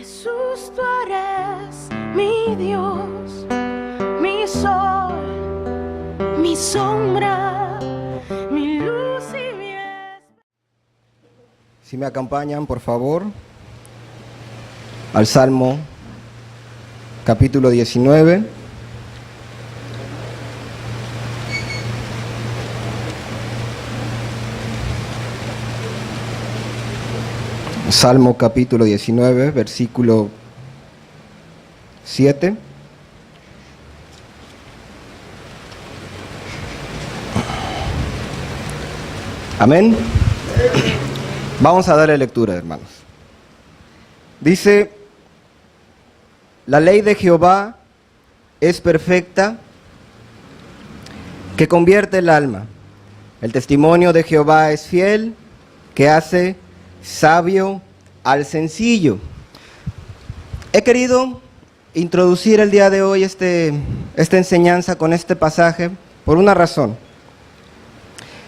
Jesús, tú eres mi Dios, mi sol, mi sombra, mi luz y mi esperanza. Si me acompañan, por favor, al Salmo, capítulo 19. Salmo capítulo 19, versículo 7. Amén. Vamos a darle lectura, hermanos. Dice: la ley de Jehová es perfecta, que convierte el alma. El testimonio de Jehová es fiel, que hace sabio al sencillo. He querido introducir el día de hoy esta enseñanza con este pasaje por una razón.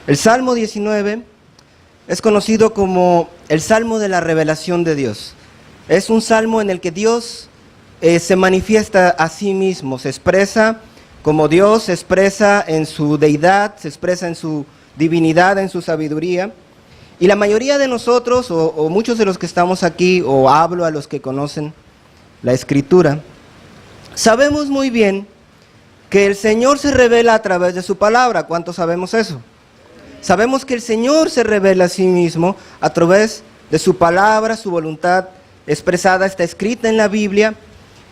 El Salmo 19 es conocido como el Salmo de la revelación de Dios. Es un salmo en el que Dios se manifiesta a sí mismo, se expresa como Dios, se expresa en su deidad, se expresa en su divinidad, en su sabiduría. Y la mayoría de nosotros, o muchos de los que estamos aquí, o hablo a los que conocen la Escritura, sabemos muy bien que el Señor se revela a través de su palabra. ¿Cuántos sabemos eso? Sabemos que el Señor se revela a sí mismo a través de su palabra, su voluntad expresada, está escrita en la Biblia,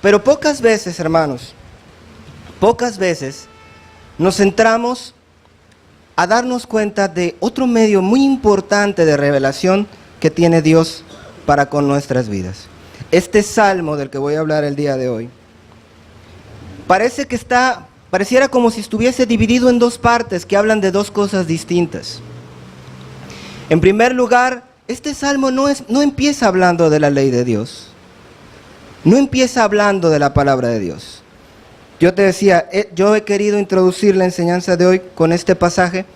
pero pocas veces, hermanos, pocas veces nos centramos a darnos cuenta de otro medio muy importante de revelación que tiene Dios para con nuestras vidas. Este salmo del que voy a hablar el día de hoy, pareciera como si estuviese dividido en dos partes que hablan de dos cosas distintas. En primer lugar, este salmo no empieza hablando de la ley de Dios, no empieza hablando de la palabra de Dios. Yo te decía, yo he querido introducir la enseñanza de hoy con este pasaje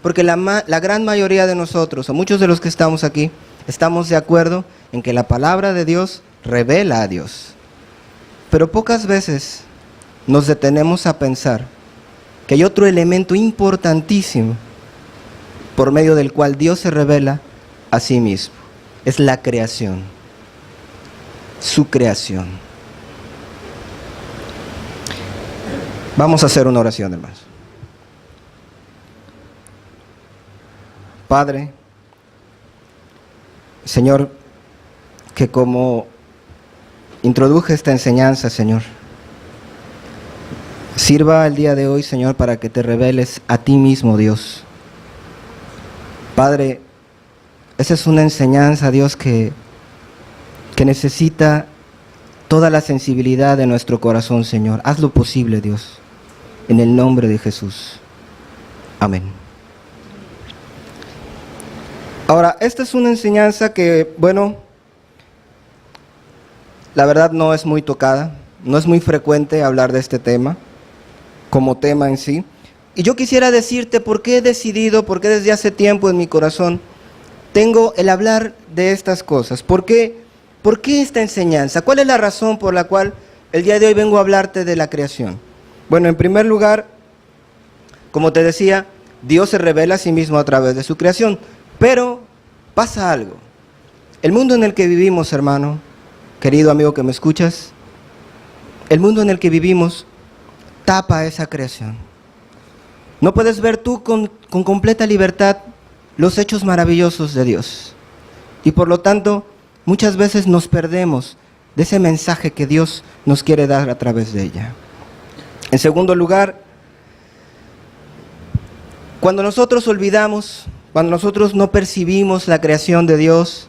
porque la gran mayoría de nosotros, o muchos de los que estamos aquí, estamos de acuerdo en que la palabra de Dios revela a Dios. Pero pocas veces nos detenemos a pensar que hay otro elemento importantísimo por medio del cual Dios se revela a sí mismo. Es la creación, su creación. Vamos a hacer una oración, hermanos. Padre, Señor, que como introduje esta enseñanza, Señor, sirva el día de hoy, Señor, para que te reveles a ti mismo, Dios. Padre, esa es una enseñanza, Dios, que necesita toda la sensibilidad de nuestro corazón, Señor. Haz lo posible, Dios, en el nombre de Jesús. Amén. Ahora, esta es una enseñanza que, bueno, la verdad no es muy tocada, no es muy frecuente hablar de este tema, como tema en sí. Y yo quisiera decirte por qué he decidido, por qué desde hace tiempo en mi corazón tengo el hablar de estas cosas. ¿Por qué esta enseñanza? ¿Cuál es la razón por la cual el día de hoy vengo a hablarte de la creación? Bueno, en primer lugar, como te decía, Dios se revela a sí mismo a través de su creación. Pero pasa algo. El mundo en el que vivimos, hermano, querido amigo que me escuchas, el mundo en el que vivimos tapa esa creación. No puedes ver tú con completa libertad los hechos maravillosos de Dios. Y por lo tanto, muchas veces nos perdemos de ese mensaje que Dios nos quiere dar a través de ella. En segundo lugar, cuando nosotros olvidamos, cuando nosotros no percibimos la creación de Dios,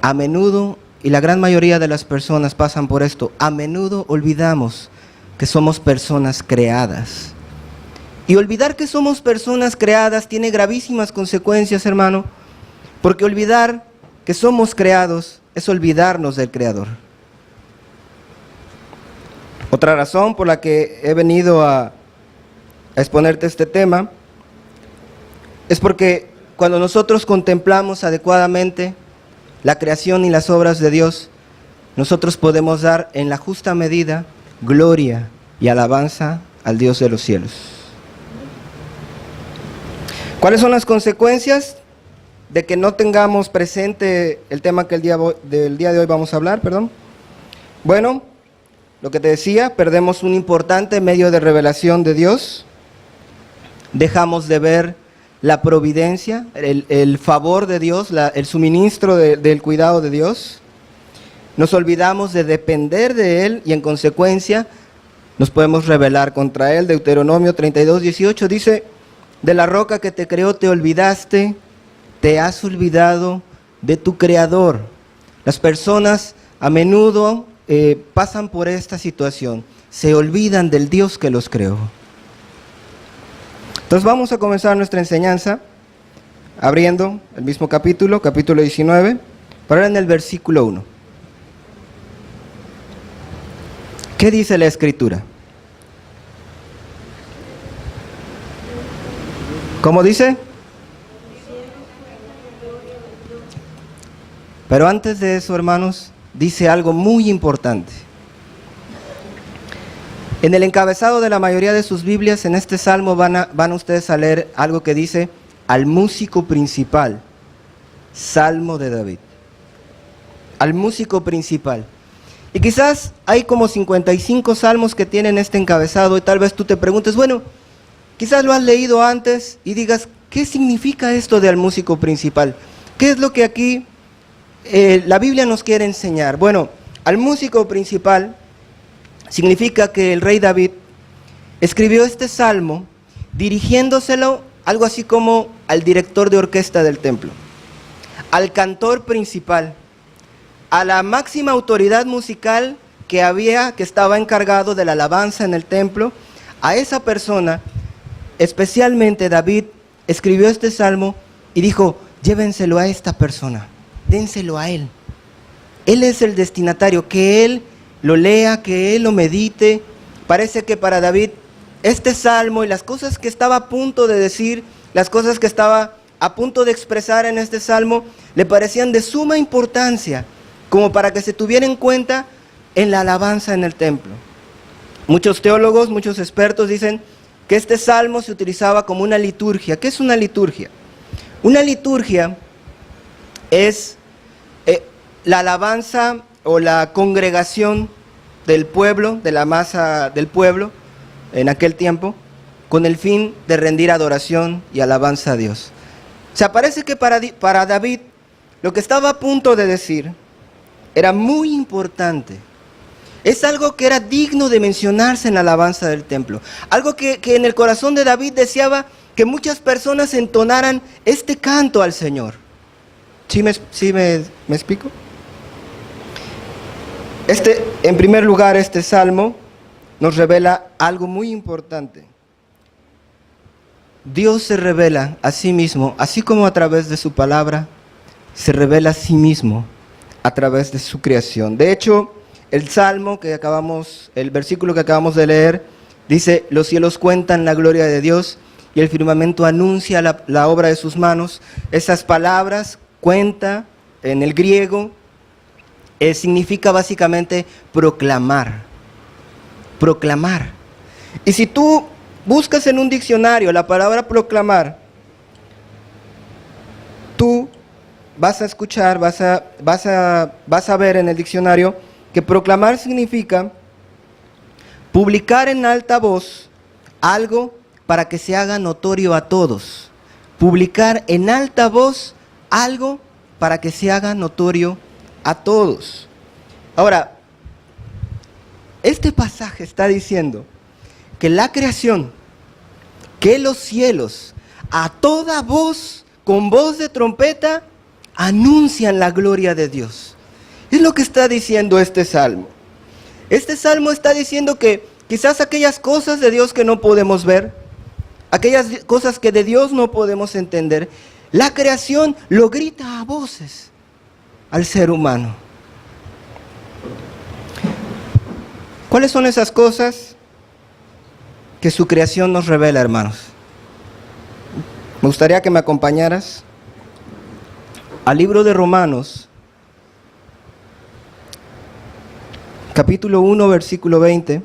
a menudo, y la gran mayoría de las personas pasan por esto, a menudo olvidamos que somos personas creadas. Y olvidar que somos personas creadas tiene gravísimas consecuencias, hermano, porque olvidar que somos creados es olvidarnos del Creador. Otra razón por la que he venido a exponerte este tema es porque cuando nosotros contemplamos adecuadamente la creación y las obras de Dios, nosotros podemos dar en la justa medida gloria y alabanza al Dios de los cielos. ¿Cuáles son las consecuencias de que no tengamos presente el tema que del día de hoy vamos a hablar? Bueno, lo que te decía, perdemos un importante medio de revelación de Dios, dejamos de ver la providencia, el favor de Dios, el suministro del cuidado de Dios, nos olvidamos de depender de Él y en consecuencia nos podemos rebelar contra Él. Deuteronomio 32:18 dice: de la roca que te creó te olvidaste, te has olvidado de tu Creador. Las personas a menudo pasan por esta situación, se olvidan del Dios que los creó. Entonces vamos a comenzar nuestra enseñanza abriendo el mismo capítulo 19, pero ahora en el versículo 1. ¿Qué dice la Escritura? ¿Cómo dice? Pero antes de eso, hermanos, dice algo muy importante. En el encabezado de la mayoría de sus Biblias, en este salmo van ustedes a leer algo que dice: al músico principal, Salmo de David. Al músico principal. Y quizás hay como 55 salmos que tienen este encabezado y tal vez tú te preguntes, bueno, quizás lo has leído antes y digas, ¿qué significa esto de al músico principal? ¿Qué es lo que aquí la Biblia nos quiere enseñar? Bueno, al músico principal significa que el rey David escribió este salmo dirigiéndoselo algo así como al director de orquesta del templo, al cantor principal, a la máxima autoridad musical que estaba encargado de la alabanza en el templo. A esa persona, especialmente David, escribió este salmo y dijo: llévenselo a esta persona, dénselo a él. Él es el destinatario, que él lo lea, que él lo medite. Parece que para David este salmo y las cosas que estaba a punto de decir, las cosas que estaba a punto de expresar en este salmo, le parecían de suma importancia, como para que se tuviera en cuenta en la alabanza en el templo. Muchos teólogos, muchos expertos dicen que este salmo se utilizaba como una liturgia. ¿Qué es una liturgia? Una liturgia es la alabanza o la congregación del pueblo, de la masa del pueblo en aquel tiempo, con el fin de rendir adoración y alabanza a Dios. O sea, parece que para David lo que estaba a punto de decir era muy importante. Es algo que era digno de mencionarse en la alabanza del templo. Algo que en el corazón de David deseaba que muchas personas entonaran este canto al Señor. ¿Sí me explico? En primer lugar, este salmo nos revela algo muy importante. Dios se revela a sí mismo, así como a través de su palabra, se revela a sí mismo a través de su creación. De hecho, el versículo que acabamos de leer, dice: los cielos cuentan la gloria de Dios y el firmamento anuncia la obra de sus manos. Esas palabras, cuenta, en el griego, significa básicamente proclamar. Proclamar. Y si tú buscas en un diccionario la palabra proclamar, tú vas a escuchar, vas a ver en el diccionario que proclamar significa publicar en alta voz algo para que se haga notorio a todos. Publicar en alta voz algo para que se haga notorio a todos. Ahora, este pasaje está diciendo que la creación, que los cielos, a toda voz, con voz de trompeta, anuncian la gloria de Dios. Es lo que está diciendo este salmo. Este salmo está diciendo que quizás aquellas cosas de Dios que no podemos ver, aquellas cosas que de Dios no podemos entender, la creación lo grita a voces al ser humano. ¿Cuáles son esas cosas que su creación nos revela, hermanos? Me gustaría que me acompañaras al libro de Romanos, capítulo 1, versículo 20.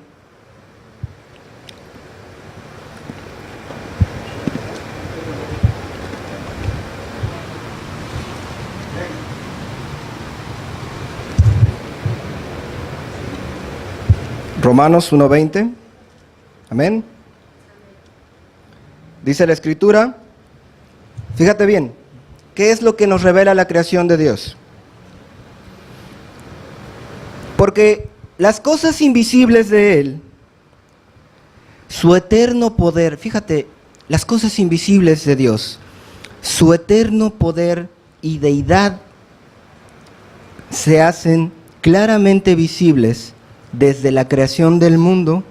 Romanos 1:20. Amén. Dice la Escritura, fíjate bien, ¿qué es lo que nos revela la creación de Dios? Porque las cosas invisibles de Él, su eterno poder, fíjate, las cosas invisibles de Dios, su eterno poder y deidad se hacen claramente visibles desde la creación del mundo,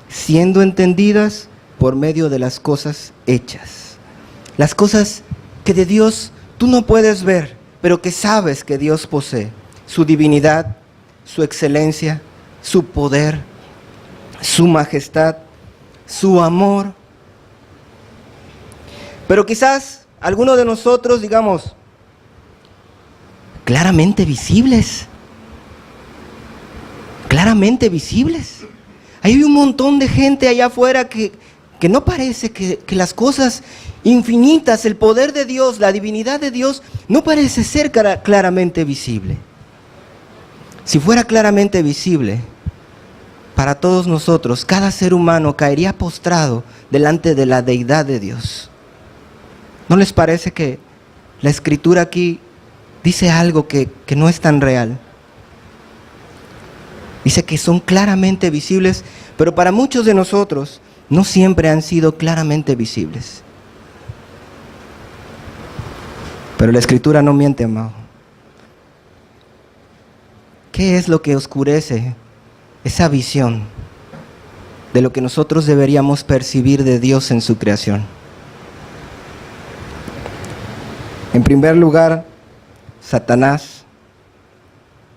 siendo entendidas por medio de las cosas hechas. Las cosas que de Dios tú no puedes ver, pero que sabes que Dios posee. Su divinidad, su excelencia, su poder, su majestad, su amor. Pero quizás algunos de nosotros digamos, claramente visibles. Claramente visibles. Hay un montón de gente allá afuera que no parece que las cosas infinitas, el poder de Dios, la divinidad de Dios, no parece ser claramente visible. Si fuera claramente visible, para todos nosotros, cada ser humano caería postrado delante de la deidad de Dios. ¿No les parece que la Escritura aquí dice algo que no es tan real? Dice que son claramente visibles, pero para muchos de nosotros no siempre han sido claramente visibles. Pero la Escritura no miente, amado. ¿Qué es lo que oscurece esa visión de lo que nosotros deberíamos percibir de Dios en su creación? En primer lugar, Satanás,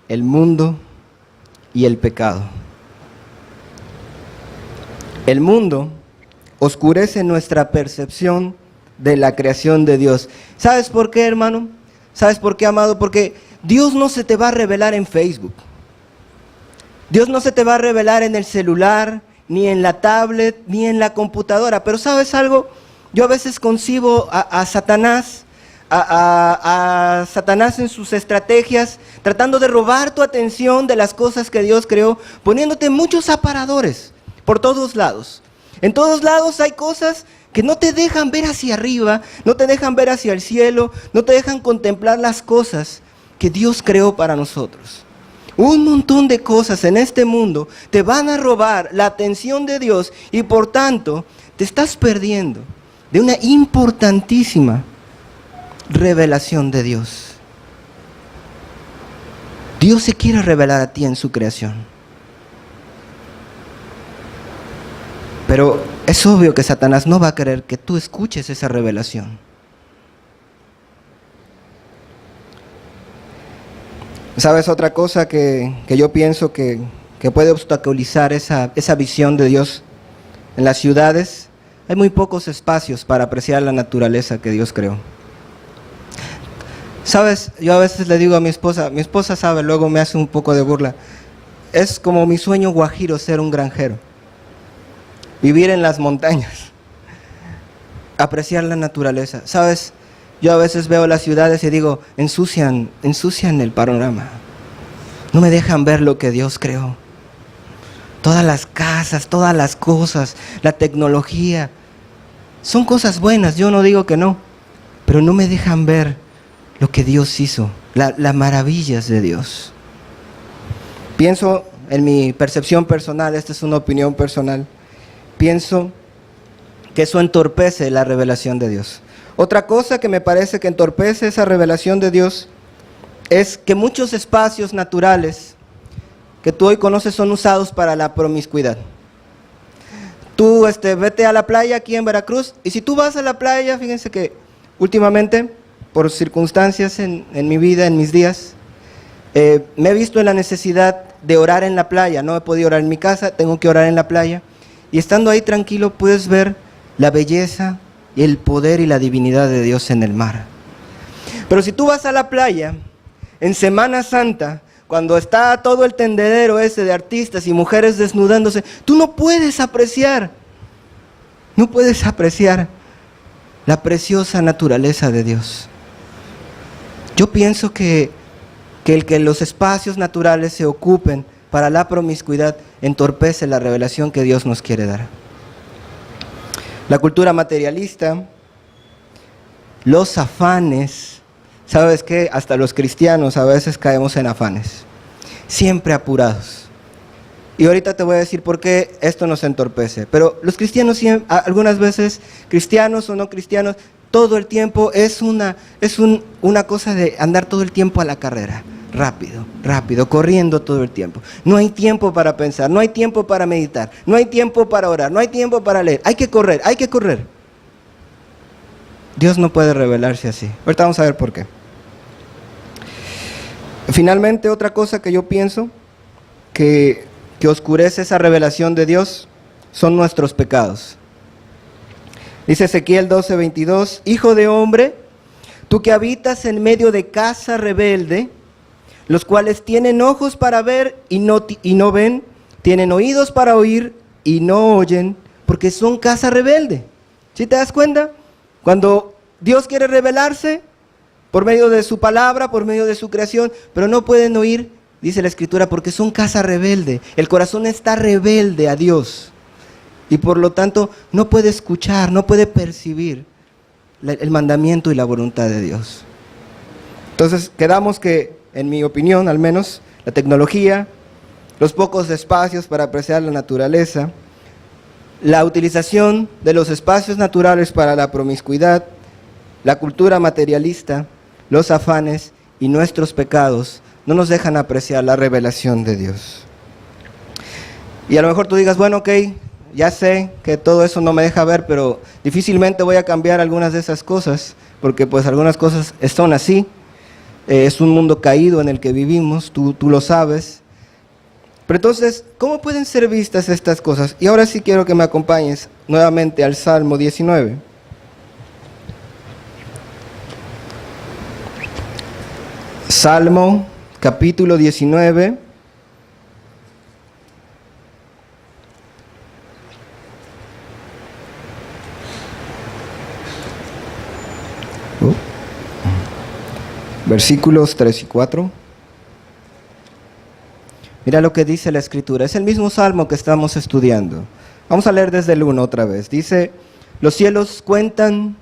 el mundo y el pecado. El mundo oscurece nuestra percepción de la creación de Dios. ¿Sabes por qué, hermano? ¿Sabes por qué, amado? Porque Dios no se te va a revelar en Facebook. Dios no se te va a revelar en el celular, ni en la tablet, ni en la computadora. Pero ¿sabes algo? Yo a veces concibo a Satanás, a Satanás en sus estrategias, tratando de robar tu atención de las cosas que Dios creó, poniéndote muchos aparadores por todos lados. En todos lados hay cosas que no te dejan ver hacia arriba, no te dejan ver hacia el cielo, no te dejan contemplar las cosas que Dios creó para nosotros. Un montón de cosas en este mundo te van a robar la atención de Dios y por tanto te estás perdiendo de una importantísima revelación de Dios. Dios se quiere revelar a ti en su creación. Pero es obvio que Satanás no va a querer que tú escuches esa revelación. ¿Sabes otra cosa que yo pienso que puede obstaculizar esa visión de Dios? En las ciudades hay muy pocos espacios para apreciar la naturaleza que Dios creó. ¿Sabes? Yo a veces le digo a mi esposa sabe, luego me hace un poco de burla. Es como mi sueño guajiro ser un granjero. Vivir en las montañas. Apreciar la naturaleza. ¿Sabes? Yo a veces veo las ciudades y digo, ensucian el panorama. No me dejan ver lo que Dios creó. Todas las casas, todas las cosas, la tecnología. Son cosas buenas, yo no digo que no. Pero no me dejan ver lo que Dios hizo, las maravillas de Dios. Pienso en mi percepción personal, esta es una opinión personal, pienso que eso entorpece la revelación de Dios. Otra cosa que me parece que entorpece esa revelación de Dios es que muchos espacios naturales que tú hoy conoces son usados para la promiscuidad. Tú vete a la playa aquí en Veracruz y si tú vas a la playa, fíjense que últimamente, por circunstancias en mi vida, en mis días, me he visto en la necesidad de orar en la playa. No he podido orar en mi casa, tengo que orar en la playa. Y estando ahí tranquilo puedes ver la belleza y el poder y la divinidad de Dios en el mar. Pero si tú vas a la playa en Semana Santa, cuando está todo el tendedero ese de artistas y mujeres desnudándose, tú no puedes apreciar la preciosa naturaleza de Dios. Yo pienso que el que los espacios naturales se ocupen para la promiscuidad entorpece la revelación que Dios nos quiere dar. La cultura materialista, los afanes, ¿sabes qué? Hasta los cristianos a veces caemos en afanes, siempre apurados. Y ahorita te voy a decir por qué esto nos entorpece. Pero los cristianos, algunas veces, cristianos o no cristianos, todo el tiempo es una cosa de andar todo el tiempo a la carrera. Rápido, corriendo todo el tiempo. No hay tiempo para pensar, no hay tiempo para meditar, no hay tiempo para orar, no hay tiempo para leer. Hay que correr. Dios no puede revelarse así. Ahorita vamos a ver por qué. Finalmente, otra cosa que yo pienso que oscurece esa revelación de Dios son nuestros pecados. Dice Ezequiel 12:22, Hijo de hombre, tú que habitas en medio de casa rebelde, los cuales tienen ojos para ver y no ven, tienen oídos para oír y no oyen, porque son casa rebelde. ¿Sí te das cuenta? Cuando Dios quiere revelarse por medio de su palabra, por medio de su creación, pero no pueden oír, dice la Escritura, porque son casa rebelde. El corazón está rebelde a Dios y por lo tanto no puede escuchar, no puede percibir el mandamiento y la voluntad de Dios. Entonces quedamos que, en mi opinión al menos, la tecnología, los pocos espacios para apreciar la naturaleza, la utilización de los espacios naturales para la promiscuidad, la cultura materialista, los afanes y nuestros pecados no nos dejan apreciar la revelación de Dios. Y a lo mejor tú digas, bueno, ok, ya sé que todo eso no me deja ver, pero difícilmente voy a cambiar algunas de esas cosas, porque pues algunas cosas son así. Es un mundo caído en el que vivimos, tú lo sabes. Pero entonces, ¿cómo pueden ser vistas estas cosas? Y ahora sí quiero que me acompañes nuevamente al Salmo 19. Salmo, capítulo 19. Versículos 3 y 4. Mira lo que dice la Escritura. Es el mismo Salmo que estamos estudiando. Vamos a leer desde el 1 otra vez. Dice, los cielos cuentan,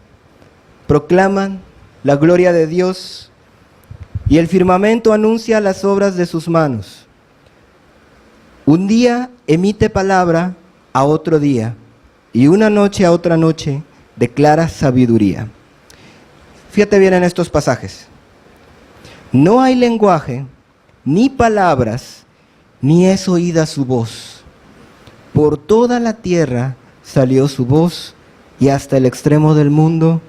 proclaman la gloria de Dios, y el firmamento anuncia las obras de sus manos. Un día emite palabra a otro día, y una noche a otra noche declara sabiduría. Fíjate bien en estos pasajes. No hay lenguaje, ni palabras, ni es oída su voz. Por toda la tierra salió su voz, y hasta el extremo del mundo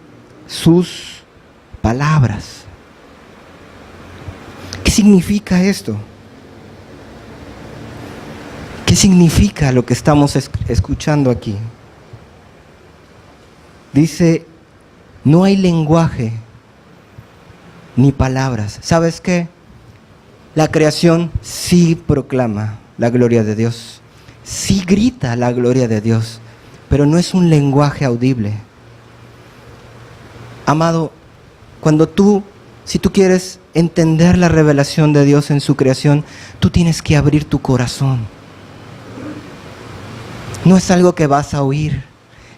sus palabras. ¿Qué significa esto? ¿Qué significa lo que estamos escuchando aquí? Dice, no hay lenguaje ni palabras. ¿Sabes qué? La creación sí proclama la gloria de Dios, sí grita la gloria de Dios, pero no es un lenguaje audible. Amado, si tú quieres entender la revelación de Dios en su creación, tú tienes que abrir tu corazón. No es algo que vas a oír.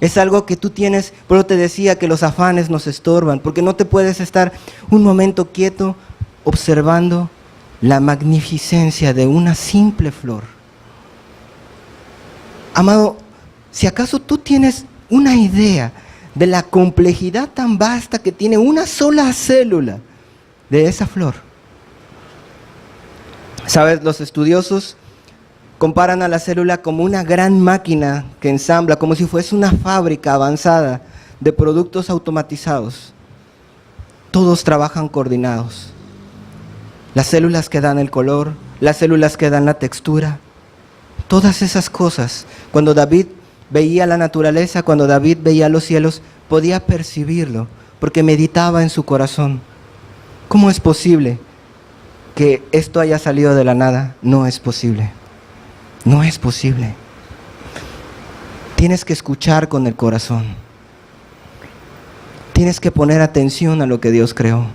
Es algo que tú tienes, por eso te decía que los afanes nos estorban, porque no te puedes estar un momento quieto observando la magnificencia de una simple flor. Amado, si acaso tú tienes una idea de la complejidad tan vasta que tiene una sola célula de esa flor. ¿Sabes? Los estudiosos comparan a la célula como una gran máquina que ensambla, como si fuese una fábrica avanzada de productos automatizados. Todos trabajan coordinados. Las células que dan el color, las células que dan la textura, todas esas cosas. Cuando David veía la naturaleza, cuando David veía los cielos, podía percibirlo, porque meditaba en su corazón. ¿Cómo es posible que esto haya salido de la nada. No es posible. No es posible. Tienes que escuchar con el corazón. Tienes que poner atención a lo que Dios creó.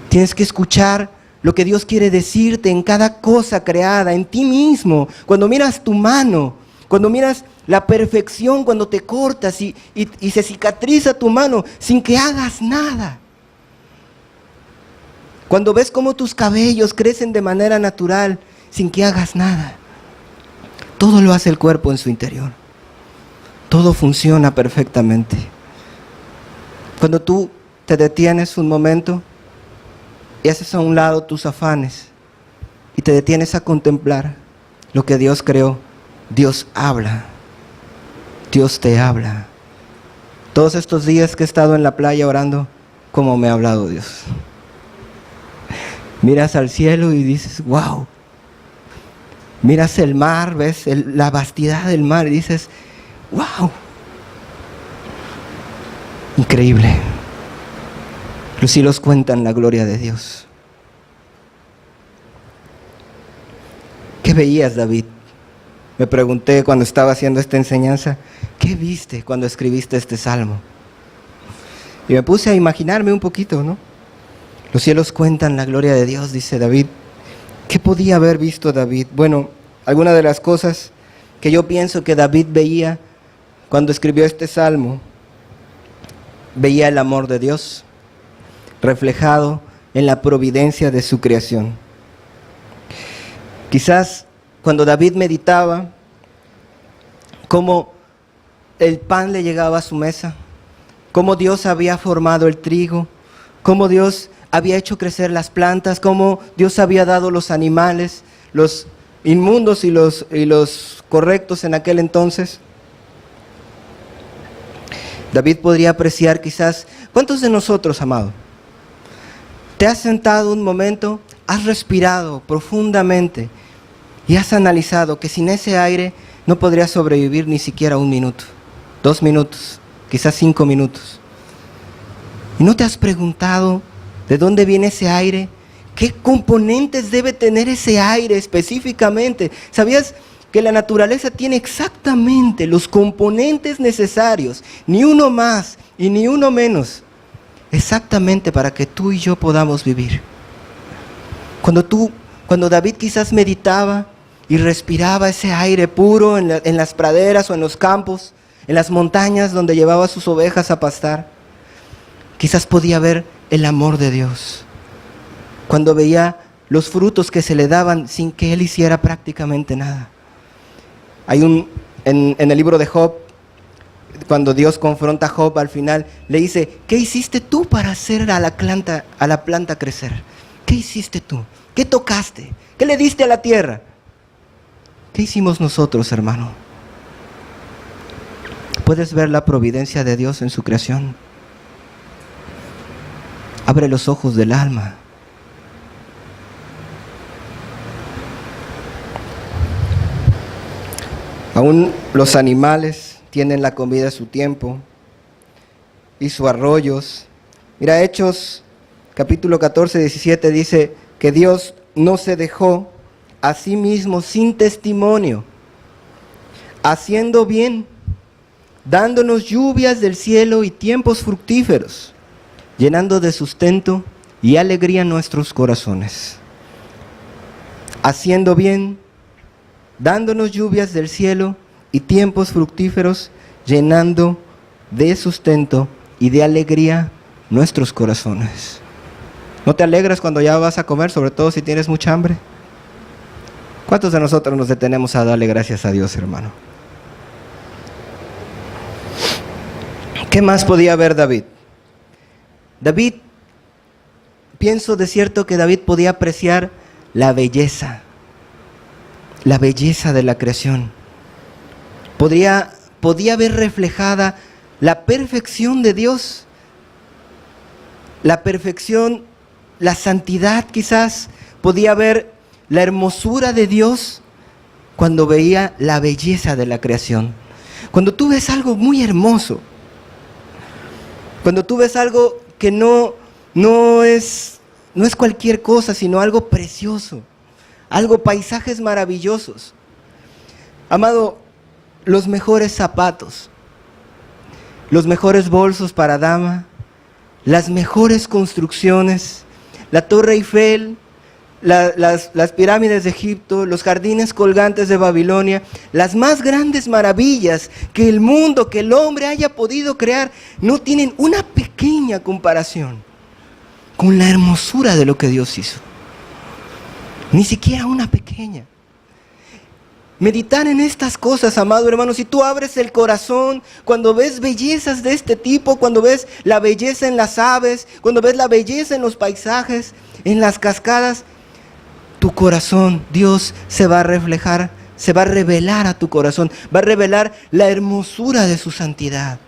Tienes que escuchar lo que Dios quiere decirte en cada cosa creada, en ti mismo. Cuando miras tu mano, cuando miras la perfección, cuando te cortas y se cicatriza tu mano sin que hagas nada. Cuando ves cómo tus cabellos crecen de manera natural sin que hagas nada. Todo lo hace el cuerpo en su interior. Todo funciona perfectamente. Cuando tú te detienes un momento y haces a un lado tus afanes y te detienes a contemplar lo que Dios creó, Dios habla. Dios te habla. Todos estos días que he estado en la playa orando, ¿cómo me ha hablado Dios? Miras al cielo y dices, wow. Miras el mar, ves la vastidad del mar y dices, wow. Increíble. Los cielos cuentan la gloria de Dios. ¿Qué veías, David? Me pregunté cuando estaba haciendo esta enseñanza, ¿qué viste cuando escribiste este salmo? Y me puse a imaginarme un poquito, ¿no? Los cielos cuentan la gloria de Dios, dice David. ¿Qué podía haber visto David? Bueno, alguna de las cosas que yo pienso que David veía cuando escribió este salmo, veía el amor de Dios reflejado en la providencia de su creación. Quizás cuando David meditaba cómo el pan le llegaba a su mesa, cómo Dios había formado el trigo, cómo Dios había hecho crecer las plantas, cómo Dios había dado los animales, los inmundos y los correctos en aquel entonces. David podría apreciar quizás, ¿cuántos de nosotros, amado? Te has sentado un momento, has respirado profundamente y has analizado que sin ese aire no podrías sobrevivir ni siquiera 1 minuto, 2 minutos, quizás 5 minutos. ¿Y no te has preguntado de dónde viene ese aire? ¿Qué componentes debe tener ese aire específicamente? ¿Sabías que la naturaleza tiene exactamente los componentes necesarios, ni uno más y ni uno menos, exactamente para que tú y yo podamos vivir? Cuando David quizás meditaba y respiraba ese aire puro en las praderas o en los campos, en las montañas donde llevaba sus ovejas a pastar, quizás podía ver el amor de Dios. Cuando veía los frutos que se le daban sin que él hiciera prácticamente nada. En el libro de Job, cuando Dios confronta a Job al final, le dice, ¿qué hiciste tú para hacer a la planta crecer? ¿Qué hiciste tú? ¿Qué tocaste? ¿Qué le diste a la tierra? ¿Qué hicimos nosotros, hermano? ¿Puedes ver la providencia de Dios en su creación? Abre los ojos del alma. Aún los animales tienen la comida a su tiempo y sus arroyos. Mira, Hechos capítulo 14, 17 dice que Dios no se dejó a sí mismo sin testimonio, haciendo bien, dándonos lluvias del cielo y tiempos fructíferos, llenando de sustento y alegría nuestros corazones. Haciendo bien, dándonos lluvias del cielo y tiempos fructíferos, llenando de sustento y de alegría nuestros corazones. ¿No te alegras cuando ya vas a comer, sobre todo si tienes mucha hambre? ¿Cuántos de nosotros nos detenemos a darle gracias a Dios, hermano? ¿Qué más podía ver David? Pienso de cierto que David podía apreciar la belleza de la creación. Podía ver reflejada la perfección de Dios, la perfección, la santidad quizás, podía ver la hermosura de Dios cuando veía la belleza de la creación. Cuando tú ves algo muy hermoso, cuando tú ves algo que no es no es cualquier cosa, sino algo precioso, paisajes maravillosos. Amado, los mejores zapatos, los mejores bolsos para dama, las mejores construcciones, la Torre Eiffel, las pirámides de Egipto, los jardines colgantes de Babilonia, las más grandes maravillas que el mundo, que el hombre haya podido crear, no tienen una pequeña comparación con la hermosura de lo que Dios hizo. Ni siquiera una pequeña. Meditar en estas cosas, amado hermano, si tú abres el corazón, cuando ves bellezas de este tipo, cuando ves la belleza en las aves, cuando ves la belleza en los paisajes, en las cascadas, tu corazón, Dios se va a reflejar, se va a revelar a tu corazón, va a revelar la hermosura de su santidad,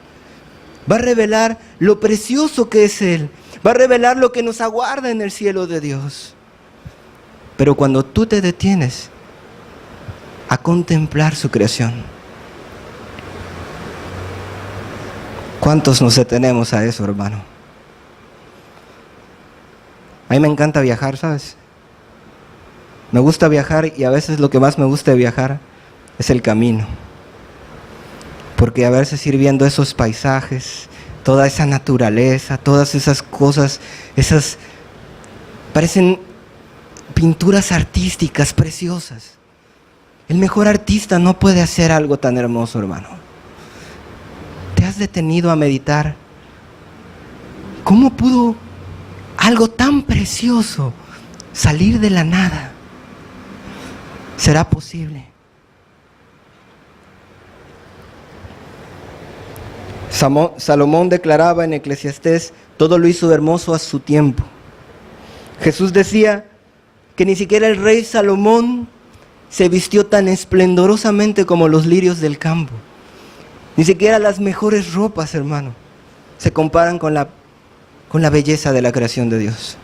va a revelar lo precioso que es Él, va a revelar lo que nos aguarda en el cielo de Dios. Pero cuando tú te detienes a contemplar su creación, ¿cuántos nos detenemos a eso, hermano? A mí me encanta viajar, ¿sabes? Me gusta viajar y a veces lo que más me gusta de viajar es el camino. Porque a veces ir viendo esos paisajes, toda esa naturaleza, todas esas cosas, parecen pinturas artísticas preciosas. El mejor artista no puede hacer algo tan hermoso, hermano. ¿Te has detenido a meditar? ¿Cómo pudo algo tan precioso salir de la nada? ¿Será posible? Salomón declaraba en Eclesiastés, todo lo hizo hermoso a su tiempo. Jesús decía que ni siquiera el rey Salomón se vistió tan esplendorosamente como los lirios del campo. Ni siquiera las mejores ropas, hermano, se comparan con la belleza de la creación de Dios.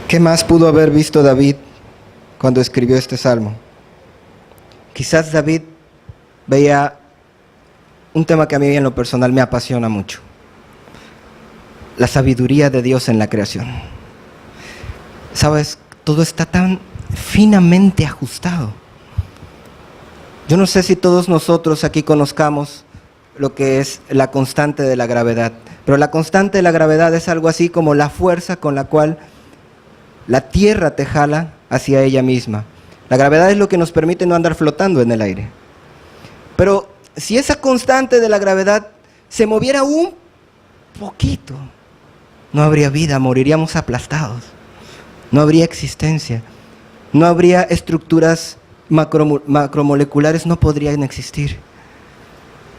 ¿Qué más pudo haber visto David cuando escribió este salmo? Quizás David veía un tema que a mí en lo personal me apasiona mucho: la sabiduría de Dios en la creación. ¿Sabes? Todo está tan finamente ajustado. Yo no sé si todos nosotros aquí conozcamos lo que es la constante de la gravedad, pero la constante de la gravedad es algo así como la fuerza con la cual la tierra te jala hacia ella misma. La gravedad es lo que nos permite no andar flotando en el aire. Pero si esa constante de la gravedad se moviera un poquito, no habría vida, moriríamos aplastados. No habría existencia. No habría estructuras macromoleculares, no podrían existir.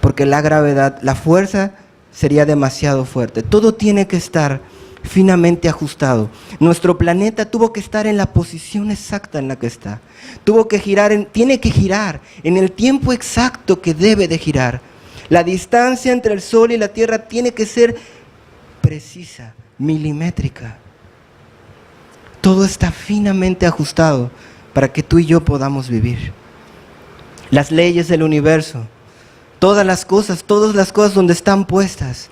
Porque la gravedad, la fuerza sería demasiado fuerte. Todo tiene que estar finamente ajustado. Nuestro planeta tuvo que estar en la posición exacta en la que está. Tiene que girar en el tiempo exacto que debe de girar. La distancia entre el Sol y la Tierra tiene que ser precisa, milimétrica. Todo está finamente ajustado para que tú y yo podamos vivir. Las leyes del universo, todas las cosas donde están puestas.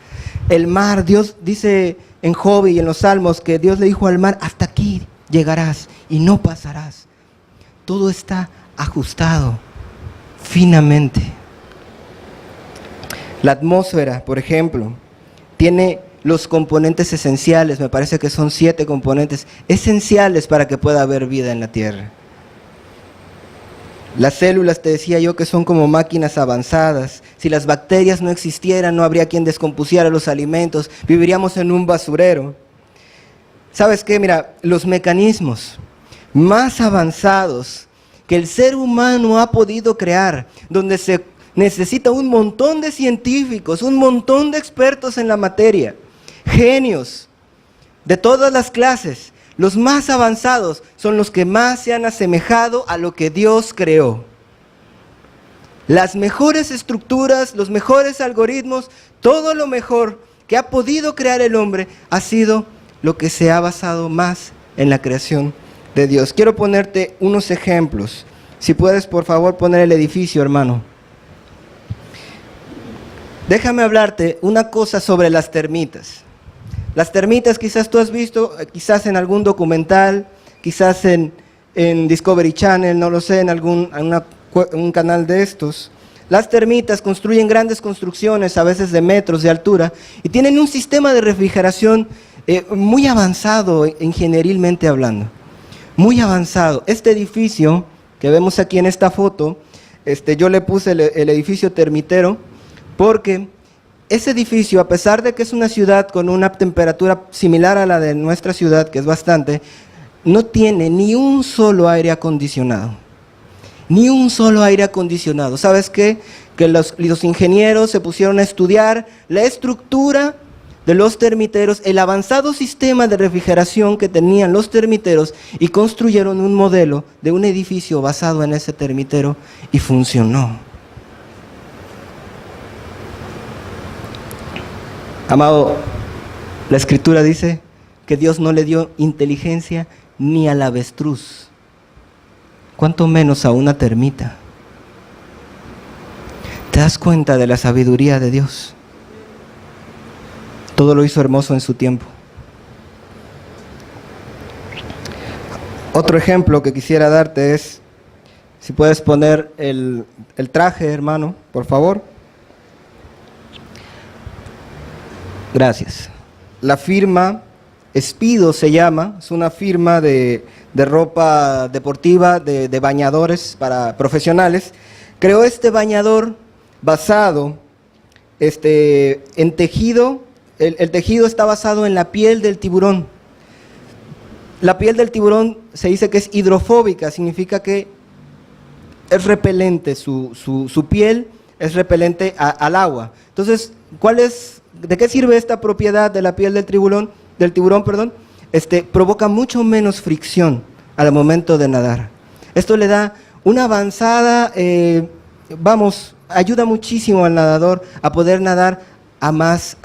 El mar, Dios dice en Job y en los Salmos que Dios le dijo al mar, hasta aquí llegarás y no pasarás. Todo está ajustado finamente. La atmósfera, por ejemplo, tiene los componentes esenciales, me parece que son 7 componentes esenciales para que pueda haber vida en la Tierra. Las células, te decía yo, que son como máquinas avanzadas. Si las bacterias no existieran, no habría quien descompusiera los alimentos, viviríamos en un basurero. ¿Sabes qué? Mira, los mecanismos más avanzados que el ser humano ha podido crear, donde se necesita un montón de científicos, un montón de expertos en la materia, genios de todas las clases. Los más avanzados son los que más se han asemejado a lo que Dios creó. Las mejores estructuras, los mejores algoritmos, todo lo mejor que ha podido crear el hombre ha sido lo que se ha basado más en la creación de Dios. Quiero ponerte unos ejemplos. Si puedes, por favor, poner el edificio, hermano. Déjame hablarte una cosa sobre las termitas. Las termitas quizás tú has visto, quizás en algún documental, quizás en Discovery Channel, no lo sé, en un canal de estos. Las termitas construyen grandes construcciones, a veces de metros de altura, y tienen un sistema de refrigeración muy avanzado, ingenierilmente hablando. Muy avanzado. Este edificio que vemos aquí en esta foto, yo le puse el edificio termitero, porque ese edificio, a pesar de que es una ciudad con una temperatura similar a la de nuestra ciudad, que es bastante, no tiene ni un solo aire acondicionado. Ni un solo aire acondicionado. ¿Sabes qué? Que los ingenieros se pusieron a estudiar la estructura de los termiteros, el avanzado sistema de refrigeración que tenían los termiteros, y construyeron un modelo de un edificio basado en ese termitero, y funcionó. Amado, la Escritura dice que Dios no le dio inteligencia ni al avestruz, cuanto menos a una termita. ¿Te das cuenta de la sabiduría de Dios? Todo lo hizo hermoso en su tiempo. Otro ejemplo que quisiera darte es, si puedes poner el traje, hermano, por favor. Gracias. La firma Speedo se llama, es una firma de ropa deportiva, de bañadores para profesionales. Creó este bañador basado en tejido. El tejido está basado en la piel del tiburón. La piel del tiburón se dice que es hidrofóbica, significa que es repelente, su piel es repelente al agua. Entonces, ¿de qué sirve esta propiedad de la piel del tiburón? Provoca mucho menos fricción al momento de nadar. Esto le da una avanzada, ayuda muchísimo al nadador a poder nadar a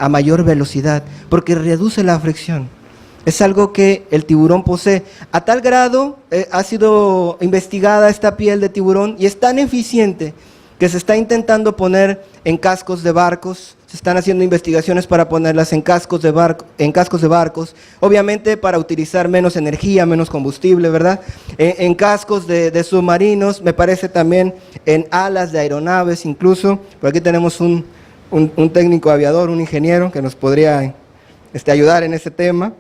mayor velocidad, porque reduce la fricción. Es algo que el tiburón posee. A tal grado ha sido investigada esta piel de tiburón, y es tan eficiente que se está intentando poner en cascos de barcos. Se están haciendo investigaciones para ponerlas en cascos de barcos, obviamente para utilizar menos energía, menos combustible, ¿verdad? En cascos de submarinos, me parece también en alas de aeronaves incluso. Por aquí tenemos un técnico aviador, un ingeniero que nos podría ayudar en ese tema.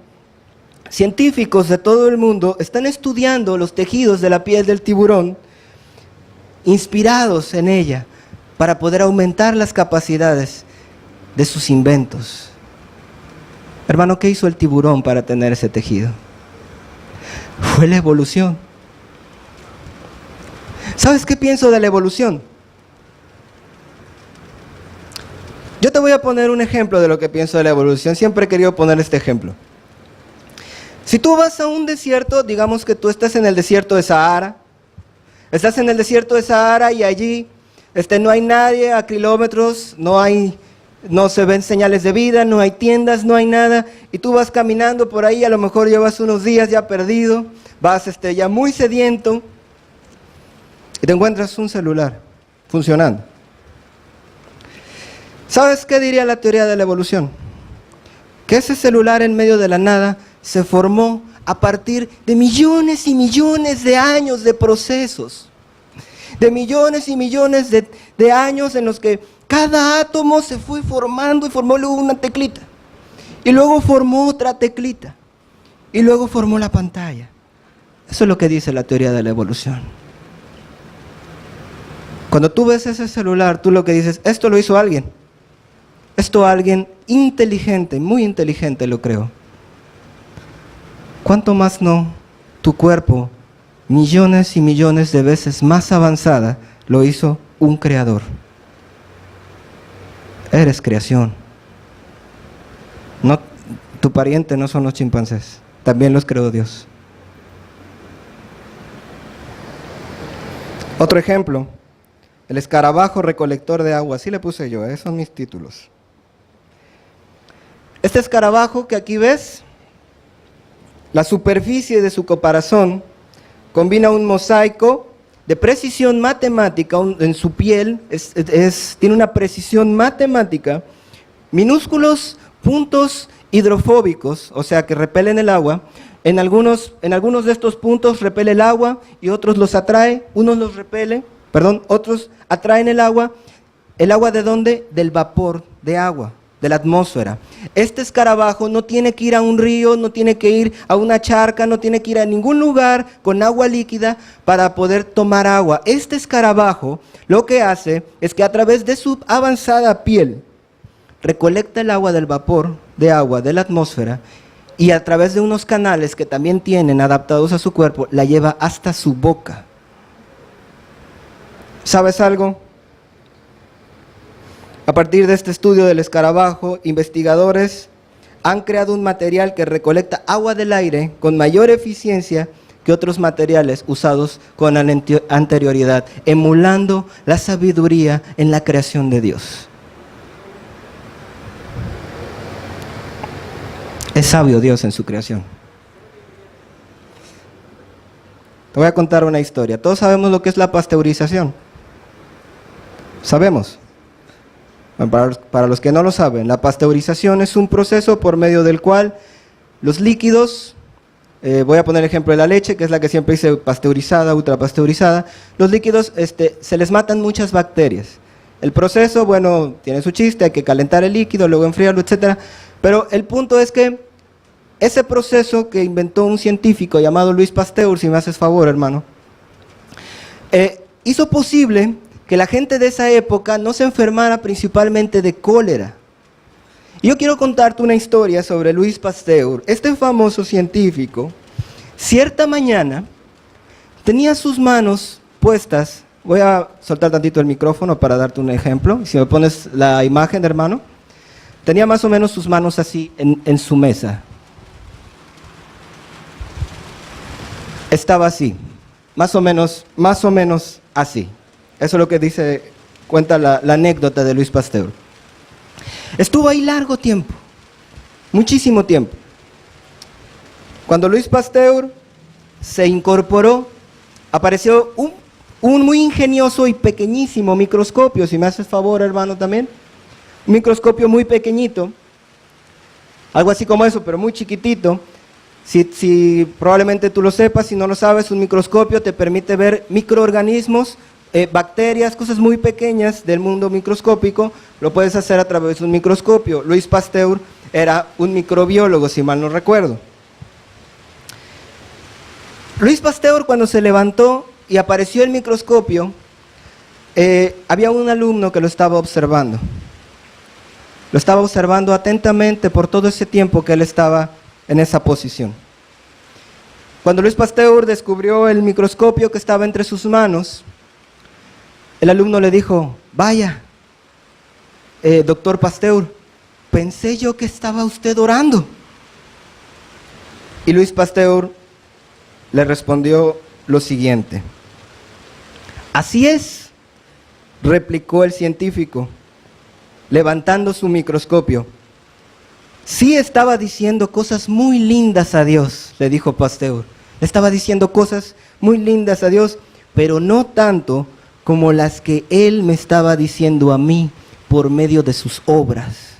Científicos de todo el mundo están estudiando los tejidos de la piel del tiburón, inspirados en ella, para poder aumentar las capacidades de sus inventos. Hermano, ¿qué hizo el tiburón para tener ese tejido? Fue la evolución. ¿Sabes qué pienso de la evolución? Yo te voy a poner un ejemplo de lo que pienso de la evolución. Siempre he querido poner este ejemplo. Si tú vas a un desierto, digamos que tú estás en el desierto de Sahara, y allí no hay nadie a kilómetros, no se ven señales de vida, no hay tiendas, no hay nada, y tú vas caminando por ahí, a lo mejor llevas unos días ya perdido, vas ya muy sediento, y te encuentras un celular funcionando. ¿Sabes qué diría la teoría de la evolución? Que ese celular en medio de la nada se formó a partir de millones y millones de años de procesos, de millones y millones de años en los que cada átomo se fue formando, y formó luego una teclita, y luego formó otra teclita, y luego formó la pantalla. Eso es lo que dice la teoría de la evolución. Cuando tú ves ese celular, tú lo que dices, esto lo hizo alguien. Esto alguien inteligente, muy inteligente lo creó. ¿Cuánto más no tu cuerpo, millones y millones de veces más avanzada, lo hizo un creador? Eres creación. No, tu pariente no son los chimpancés, también los creó Dios. Otro ejemplo, el escarabajo recolector de agua, así le puse yo, esos son mis títulos. Este escarabajo que aquí ves, la superficie de su caparazón combina un mosaico de precisión matemática en su piel, tiene una precisión matemática, minúsculos puntos hidrofóbicos, o sea que repelen el agua. En algunos de estos puntos repele el agua y otros los atrae, otros atraen el agua. ¿El agua de dónde? Del vapor de agua, de la atmósfera. Este escarabajo no tiene que ir a un río, no tiene que ir a una charca, no tiene que ir a ningún lugar con agua líquida para poder tomar agua. Este escarabajo lo que hace es que a través de su avanzada piel recolecta el agua del vapor de agua de la atmósfera y a través de unos canales que también tienen adaptados a su cuerpo, la lleva hasta su boca. ¿Sabes algo? A partir de este estudio del escarabajo, investigadores han creado un material que recolecta agua del aire con mayor eficiencia que otros materiales usados con anterioridad, emulando la sabiduría en la creación de Dios. Es sabio Dios en su creación. Te voy a contar una historia. Todos sabemos lo que es la pasteurización. ¿Sabemos? Para los que no lo saben, la pasteurización es un proceso por medio del cual los líquidos, voy a poner el ejemplo de la leche, que es la que siempre dice pasteurizada, ultrapasteurizada, los líquidos se les matan muchas bacterias. El proceso, bueno, tiene su chiste, hay que calentar el líquido, luego enfriarlo, etc. Pero el punto es que ese proceso que inventó un científico llamado Louis Pasteur, si me haces favor, hermano, hizo posible que la gente de esa época no se enfermara principalmente de cólera. Yo quiero contarte una historia sobre Louis Pasteur. Este famoso científico, cierta mañana, tenía sus manos puestas. Voy a soltar tantito el micrófono para darte un ejemplo. Si me pones la imagen, hermano. Tenía más o menos sus manos así en su mesa. Estaba así, más o menos así. Eso es lo que cuenta la anécdota de Louis Pasteur. Estuvo ahí largo tiempo, muchísimo tiempo. Cuando Louis Pasteur se incorporó, apareció un muy ingenioso y pequeñísimo microscopio, si me haces favor, hermano, también. Un microscopio muy pequeñito, algo así como eso, pero muy chiquitito. Si probablemente tú lo sepas, si no lo sabes, un microscopio te permite ver microorganismos, bacterias, cosas muy pequeñas del mundo microscópico. Lo puedes hacer a través de un microscopio. Louis Pasteur era un microbiólogo, si mal no recuerdo. Louis Pasteur, cuando se levantó y apareció el microscopio, había un alumno que lo estaba observando. Lo estaba observando atentamente por todo ese tiempo que él estaba en esa posición. Cuando Louis Pasteur descubrió el microscopio que estaba entre sus manos, el alumno le dijo: vaya, doctor Pasteur, pensé yo que estaba usted orando. Y Louis Pasteur le respondió lo siguiente: así es, replicó el científico, levantando su microscopio. Sí estaba diciendo cosas muy lindas a Dios, le dijo Pasteur. Estaba diciendo cosas muy lindas a Dios, pero no tanto como las que él me estaba diciendo a mí por medio de sus obras.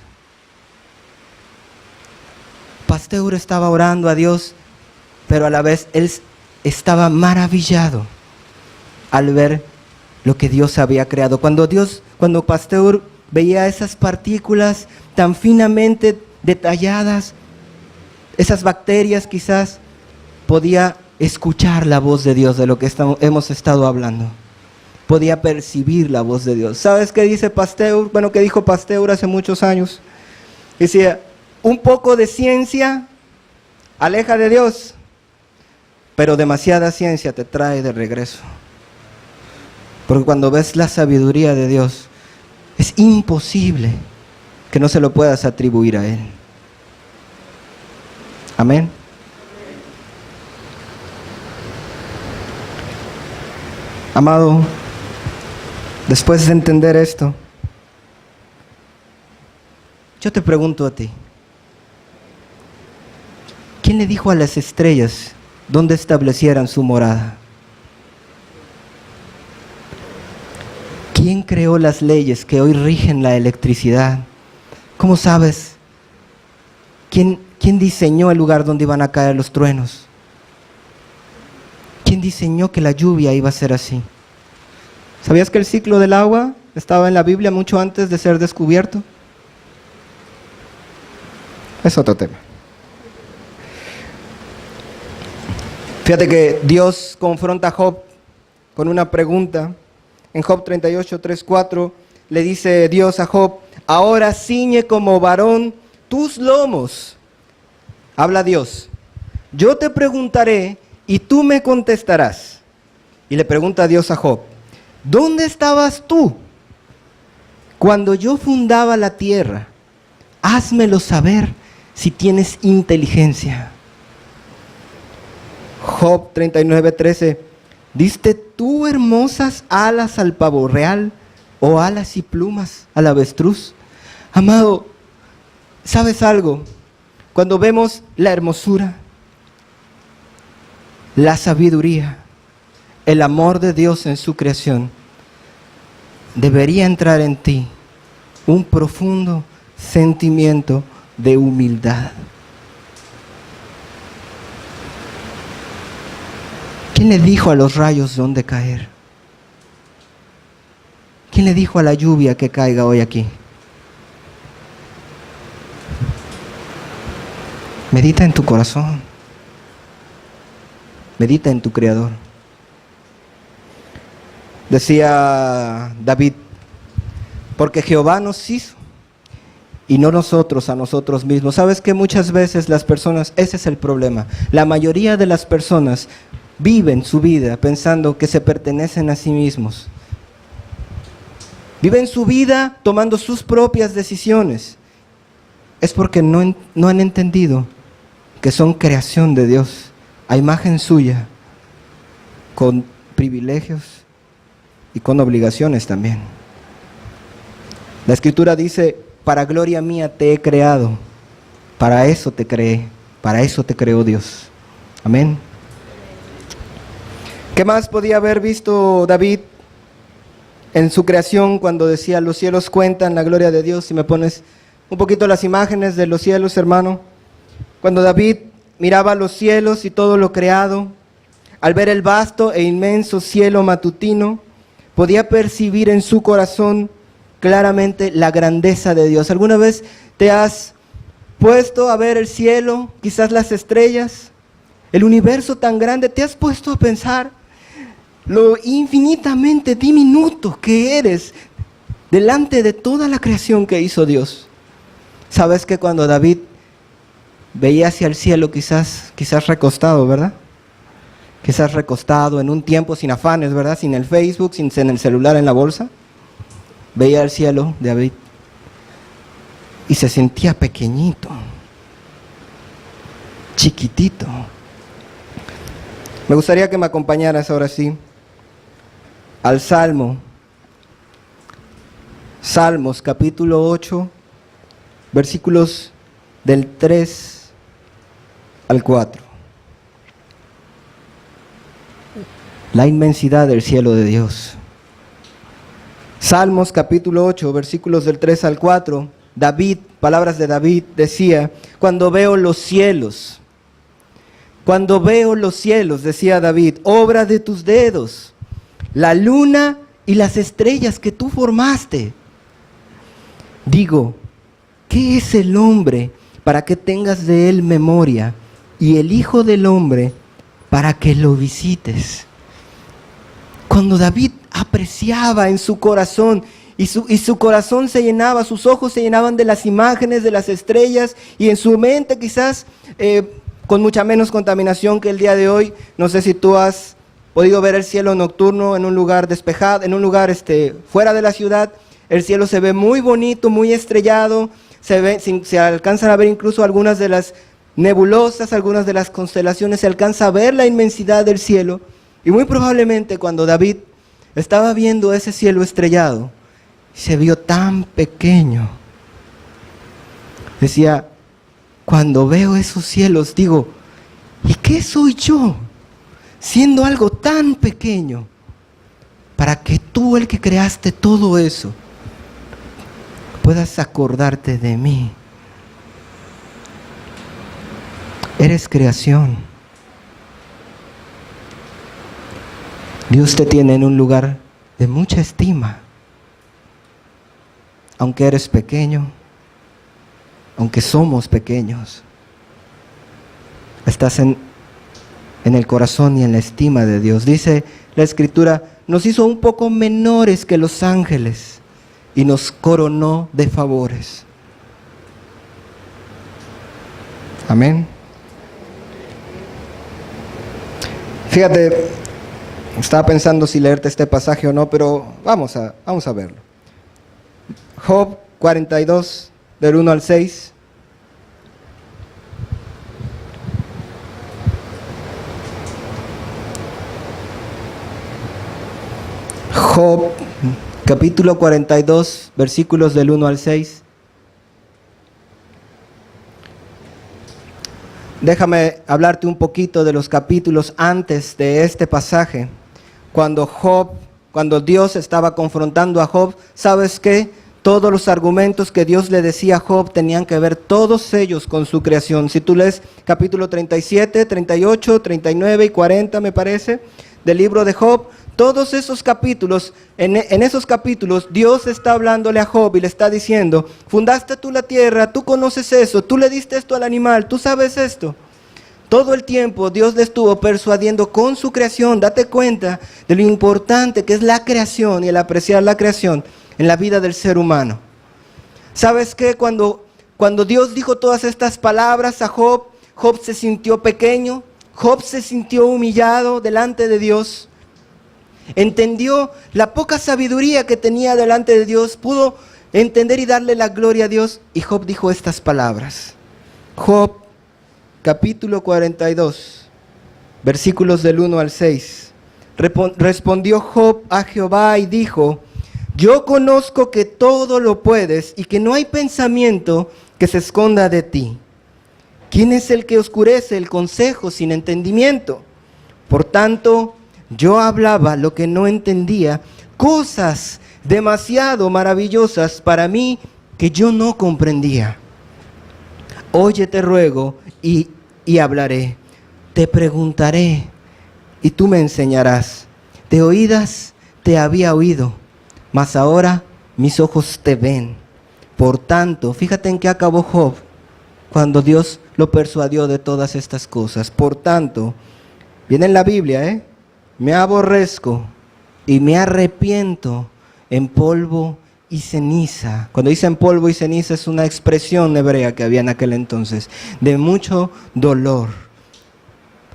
Pasteur estaba orando a Dios, pero a la vez él estaba maravillado al ver lo que Dios había creado. Cuando Pasteur veía esas partículas tan finamente detalladas, esas bacterias, quizás podía escuchar la voz de Dios de lo que hemos estado hablando. Podía percibir la voz de Dios. ¿Sabes qué dice Pasteur? Bueno, ¿qué dijo Pasteur hace muchos años? Decía: un poco de ciencia aleja de Dios, pero demasiada ciencia te trae de regreso. Porque cuando ves la sabiduría de Dios, es imposible que no se lo puedas atribuir a Él. Amén. Amado, después de entender esto, yo te pregunto a ti: ¿quién le dijo a las estrellas dónde establecieran su morada? creó las leyes que hoy rigen la electricidad? ¿Cómo sabes? ¿Quién diseñó el lugar donde iban a caer los truenos? ¿Quién diseñó que la lluvia iba a ser así? ¿Sabías que el ciclo del agua estaba en la Biblia mucho antes de ser descubierto? Es otro tema. Fíjate que Dios confronta a Job con una pregunta. En Job 38, 3, 4, le dice Dios a Job: ahora ciñe como varón tus lomos. Habla Dios: yo te preguntaré y tú me contestarás. Y le pregunta Dios a Job: ¿dónde estabas tú cuando yo fundaba la tierra? Házmelo saber si tienes inteligencia. Job 39, 13. ¿Diste tú hermosas alas al pavo real o alas y plumas al avestruz? Amado, ¿sabes algo? Cuando vemos la hermosura, la sabiduría, el amor de Dios en su creación, debería entrar en ti un profundo sentimiento de humildad. ¿Quién le dijo a los rayos dónde caer? ¿Quién le dijo a la lluvia que caiga hoy aquí? Medita en tu corazón. Medita en tu Creador. Decía David: porque Jehová nos hizo y no nosotros a nosotros mismos. ¿Sabes que muchas veces las personas, ese es el problema? La mayoría de las personas viven su vida pensando que se pertenecen a sí mismos. Viven su vida tomando sus propias decisiones. Es porque no han entendido que son creación de Dios, a imagen suya, con privilegios y con obligaciones también. La Escritura dice: para gloria mía te he creado, para eso te creé, para eso te creó Dios. Amén. ¿Qué más podía haber visto David en su creación cuando decía: los cielos cuentan la gloria de Dios? Si me pones un poquito las imágenes de los cielos, hermano. Cuando David miraba los cielos y todo lo creado, al ver el vasto e inmenso cielo matutino, podía percibir en su corazón claramente la grandeza de Dios. ¿Alguna vez te has puesto a ver el cielo, quizás las estrellas, el universo tan grande? ¿Te has puesto a pensar lo infinitamente diminuto que eres delante de toda la creación que hizo Dios? Sabes que cuando David veía hacia el cielo, quizás recostado, ¿verdad? Quizás recostado en un tiempo sin afanes, ¿verdad? Sin el Facebook, sin el celular en la bolsa. Veía el cielo de David y se sentía pequeñito, chiquitito. Me gustaría que me acompañaras ahora sí al Salmos capítulo 8, versículos del 3 al 4. La inmensidad del cielo de Dios. Salmos capítulo 8, versículos del 3 al 4. David, palabras de David, decía: cuando veo los cielos, decía David, obra de tus dedos, la luna y las estrellas que tú formaste. Digo, ¿qué es el hombre para que tengas de él memoria, y el hijo del hombre para que lo visites? Cuando David apreciaba en su corazón, y su corazón se llenaba, sus ojos se llenaban de las imágenes de las estrellas, y en su mente quizás con mucha menos contaminación que el día de hoy. No sé si tú has podido ver el cielo nocturno en un lugar despejado, en un lugar fuera de la ciudad. El cielo se ve muy bonito, muy estrellado, se alcanzan a ver incluso algunas de las nebulosas, algunas de las constelaciones, se alcanza a ver la inmensidad del cielo. Y muy probablemente cuando David estaba viendo ese cielo estrellado, se vio tan pequeño. Decía, cuando veo esos cielos, digo, ¿y qué soy yo? Siendo algo tan pequeño, para que tú, el que creaste todo eso, puedas acordarte de mí. Eres creación. Dios te tiene en un lugar de mucha estima. Aunque eres pequeño, aunque somos pequeños, estás en el corazón y en la estima de Dios. Dice la Escritura, nos hizo un poco menores que los ángeles y nos coronó de favores. Amén. Fíjate, estaba pensando si leerte este pasaje o no, pero vamos a verlo. Job 42, del 1 al 6. Job, capítulo 42, versículos del 1 al 6. Déjame hablarte un poquito de los capítulos antes de este pasaje. Cuando Dios estaba confrontando a Job, ¿sabes qué? Todos los argumentos que Dios le decía a Job tenían que ver todos ellos con su creación. Si tú lees capítulo 37, 38, 39 y 40, me parece, del libro de Job, todos esos capítulos, en esos capítulos, Dios está hablándole a Job y le está diciendo, fundaste tú la tierra, tú conoces eso, tú le diste esto al animal, tú sabes esto. Todo el tiempo Dios le estuvo persuadiendo con su creación. Date cuenta de lo importante que es la creación y el apreciar la creación en la vida del ser humano. ¿Sabes qué? Cuando Dios dijo todas estas palabras a Job, Job se sintió pequeño, Job se sintió humillado delante de Dios. Entendió la poca sabiduría que tenía delante de Dios, pudo entender y darle la gloria a Dios, y Job dijo estas palabras. Job, capítulo 42, versículos del 1 al 6. Respondió Job a Jehová y dijo, yo conozco que todo lo puedes y que no hay pensamiento que se esconda de ti. ¿Quién es el que oscurece el consejo sin entendimiento? Por tanto, yo hablaba lo que no entendía, cosas demasiado maravillosas para mí que yo no comprendía. Oye, te ruego y hablaré, te preguntaré y tú me enseñarás. De oídas te había oído, mas ahora mis ojos te ven. Por tanto, fíjate en qué acabó Job cuando Dios lo persuadió de todas estas cosas. Por tanto, viene en la Biblia, me aborrezco y me arrepiento en polvo y ceniza. Cuando dicen polvo y ceniza es una expresión hebrea que había en aquel entonces, de mucho dolor.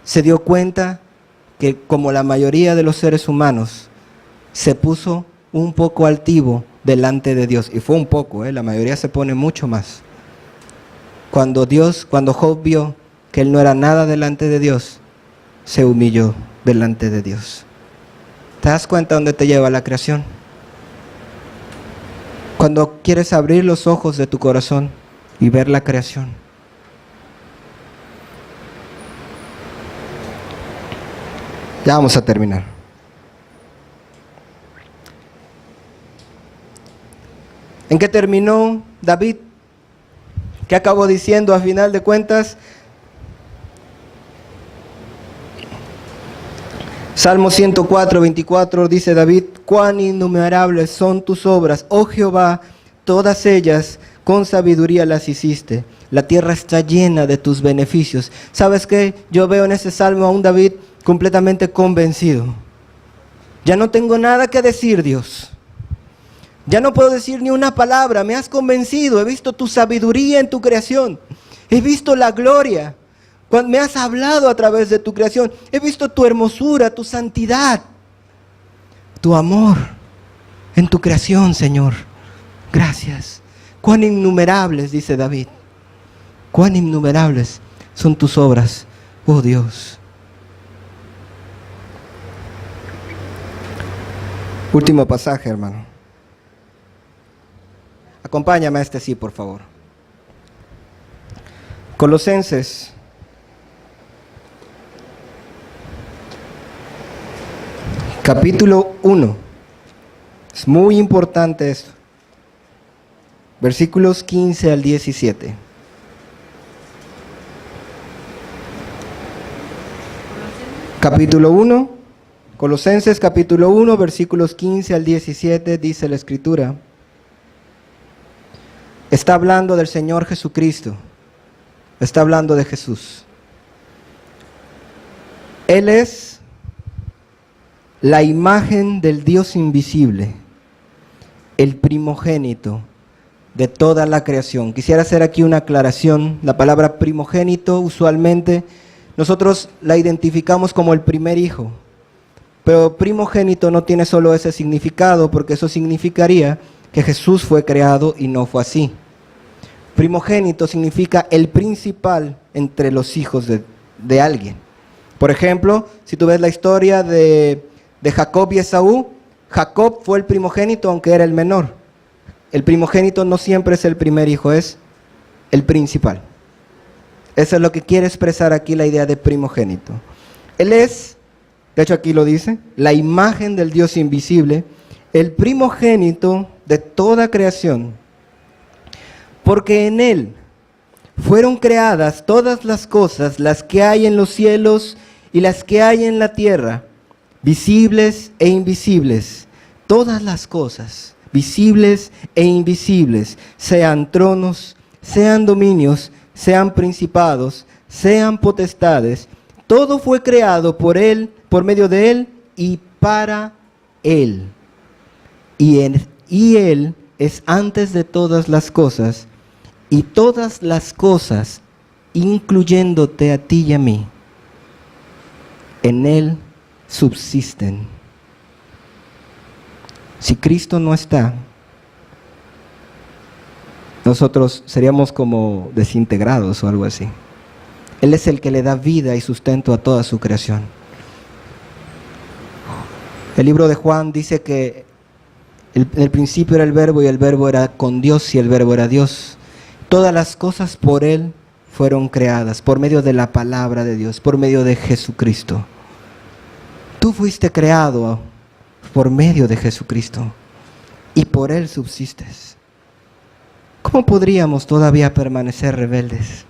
Se dio cuenta que, como la mayoría de los seres humanos, se puso un poco altivo delante de Dios. Y fue un poco, la mayoría se pone mucho más. Cuando Job vio que él no era nada delante de Dios, se humilló delante de Dios. ¿Te das cuenta dónde te lleva la creación? Cuando quieres abrir los ojos de tu corazón y ver la creación. Ya vamos a terminar. ¿En qué terminó David? ¿Qué acabó diciendo a final de cuentas? Salmo 104, 24 dice David, cuán innumerables son tus obras, oh Jehová, todas ellas con sabiduría las hiciste. La tierra está llena de tus beneficios. ¿Sabes qué? Yo veo en ese salmo a un David completamente convencido. Ya no tengo nada que decir, Dios. Ya no puedo decir ni una palabra, me has convencido, he visto tu sabiduría en tu creación, he visto la gloria. Cuando me has hablado a través de tu creación, he visto tu hermosura, tu santidad, tu amor en tu creación, Señor. Gracias. Cuán innumerables, dice David, cuán innumerables son tus obras, oh Dios. Último pasaje, hermano. Acompáñame a este sí, por favor. Colosenses. Capítulo 1. Es muy importante esto. Versículos 15 al 17. Capítulo 1, Colosenses capítulo 1, versículos 15 al 17, dice la Escritura. Está hablando del Señor Jesucristo. Está hablando de Jesús. Él es la imagen del Dios invisible, el primogénito de toda la creación. Quisiera hacer aquí una aclaración. La palabra primogénito usualmente nosotros la identificamos como el primer hijo, pero primogénito no tiene solo ese significado, porque eso significaría que Jesús fue creado y no fue así. Primogénito significa el principal entre los hijos de alguien. Por ejemplo, si tú ves la historia de Jacob y Esaú, Jacob fue el primogénito aunque era el menor. El primogénito no siempre es el primer hijo, es el principal. Eso es lo que quiere expresar aquí la idea de primogénito. Él es, de hecho aquí lo dice, la imagen del Dios invisible, el primogénito de toda creación, porque en Él fueron creadas todas las cosas, las que hay en los cielos y las que hay en la tierra, visibles e invisibles, todas las cosas, visibles e invisibles, sean tronos, sean dominios, sean principados, sean potestades, todo fue creado por Él, por medio de Él y para Él. Y Él es antes de todas las cosas, y todas las cosas, incluyéndote a ti y a mí, en Él subsisten. Si Cristo no está, nosotros seríamos como desintegrados o algo así. Él es el que le da vida y sustento a toda su creación. El libro de Juan dice que en el principio era el verbo y el verbo era con Dios y el verbo era Dios. Todas las cosas por Él fueron creadas, por medio de la palabra de Dios, por medio de Jesucristo. Tú fuiste creado por medio de Jesucristo y por Él subsistes. ¿Cómo podríamos todavía permanecer rebeldes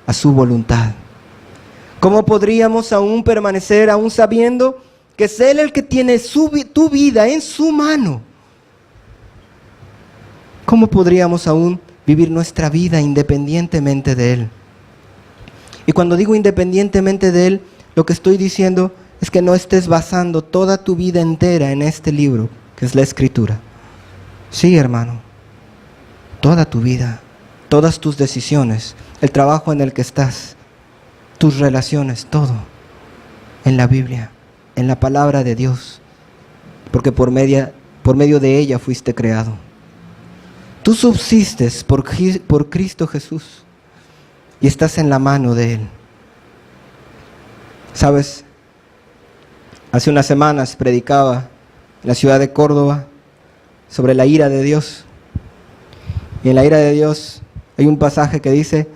a su voluntad? ¿Cómo podríamos aún permanecer, aún sabiendo que es Él el que tiene tu vida en su mano? ¿Cómo podríamos aún vivir nuestra vida independientemente de Él? Y cuando digo independientemente de Él, lo que estoy diciendo es que no estés basando toda tu vida entera en este libro, que es la Escritura. Sí, hermano, toda tu vida, todas tus decisiones, el trabajo en el que estás, tus relaciones, todo en la Biblia, en la palabra de Dios, porque por medio de ella fuiste creado. Tú subsistes por Cristo Jesús y estás en la mano de Él. ¿Sabes? Hace unas semanas predicaba en la ciudad de Córdoba sobre la ira de Dios. Y en la ira de Dios hay un pasaje que dice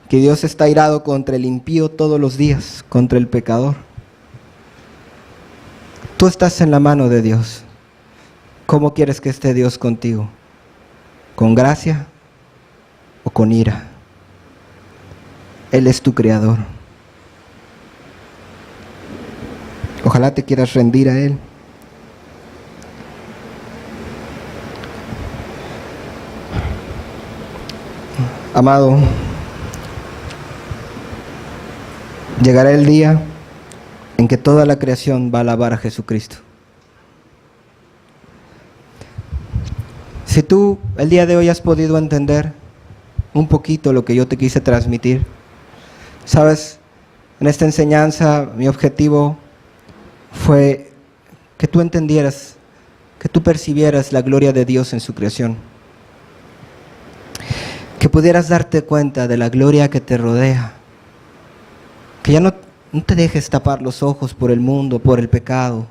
que Dios está irado contra el impío todos los días, contra el pecador. Tú estás en la mano de Dios. ¿Cómo quieres que esté Dios contigo? ¿Con gracia o con ira? Él es tu creador. Ojalá te quieras rendir a Él. Amado, llegará el día en que toda la creación va a alabar a Jesucristo. Si tú el día de hoy has podido entender un poquito lo que yo te quise transmitir, sabes, en esta enseñanza mi objetivo fue que tú entendieras, que tú percibieras la gloria de Dios en su creación, que pudieras darte cuenta de la gloria que te rodea, que ya no te dejes tapar los ojos por el mundo, por el pecado,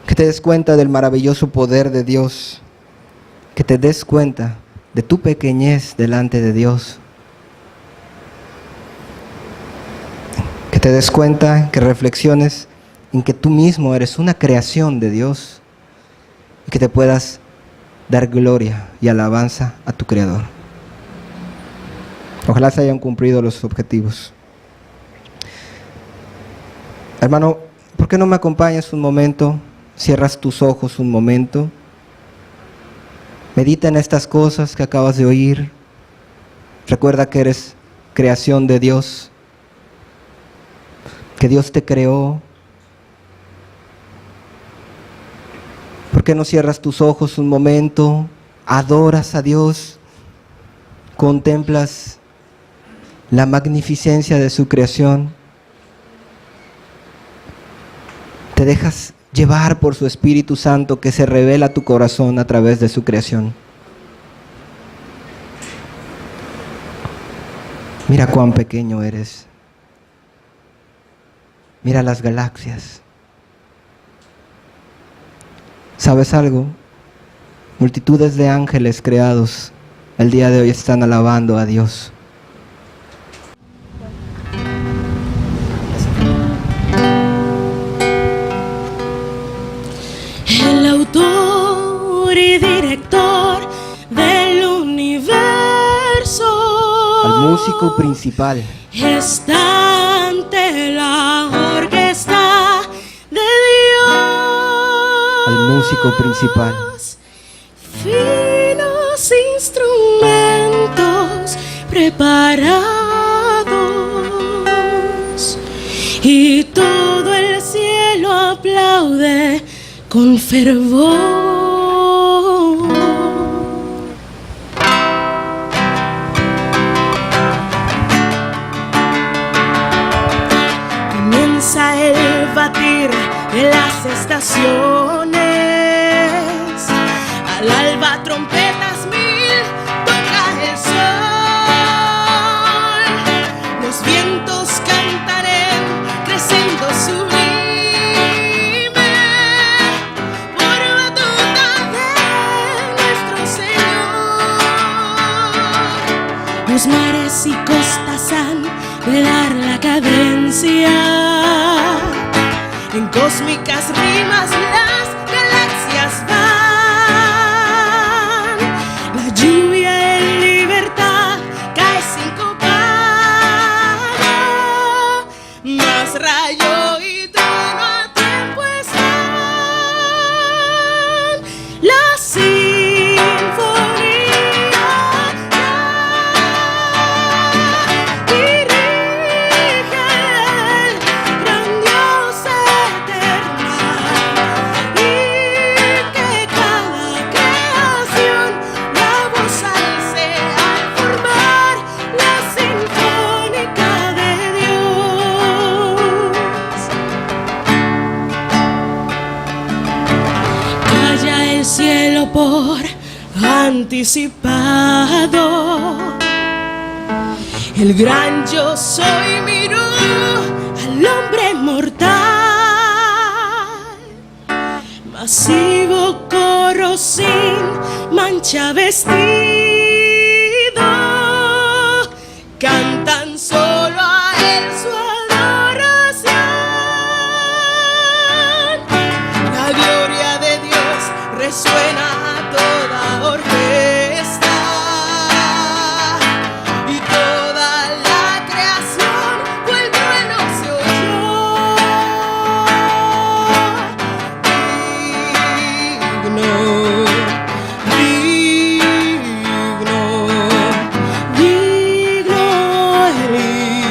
que te des cuenta del maravilloso poder de Dios, que te des cuenta de tu pequeñez delante de Dios, que te des cuenta, que reflexiones en que tú mismo eres una creación de Dios y que te puedas dar gloria y alabanza a tu Creador. Ojalá se hayan cumplido los objetivos. Hermano, ¿por qué no me acompañas un momento? Cierras tus ojos un momento. Medita en estas cosas que acabas de oír. Recuerda que eres creación de Dios, que Dios te creó. ¿Por qué no cierras tus ojos un momento? Adoras a Dios, contemplas la magnificencia de su creación, te dejas llevar por su Espíritu Santo que se revela a tu corazón a través de su creación. Mira cuán pequeño eres. Mira las galaxias. ¿Sabes algo? Multitudes de ángeles creados el día de hoy están alabando a Dios. El autor y director del universo, Al músico principal, está ante la orquesta de Dios. al músico principal, Finos instrumentos preparados y todo el cielo aplaude con fervor. Comienza el batir de las estaciones, al alba trompetas mil, toca el sol, los vientos cantarán creciendo sublime por batuta de nuestro Señor. Los mares y costas han de dar la cadencia, en cósmicas rimas las galaxias van. La lluvia en libertad cae sincopado, más rayo y trueno a tiempo están. La sinfonía dirige el gran Dios eternal, y que cada creación la voz alce al formar la sinfónica de Dios. Calla el cielo por anticipado, el gran yo soy miró al hombre mortal, masivo coro sin mancha vestido, cantan solo a él su adoración. La gloria de Dios resuena a toda orquesta, y toda la creación fue el trueno se oyó. Digno, digno, digno eres.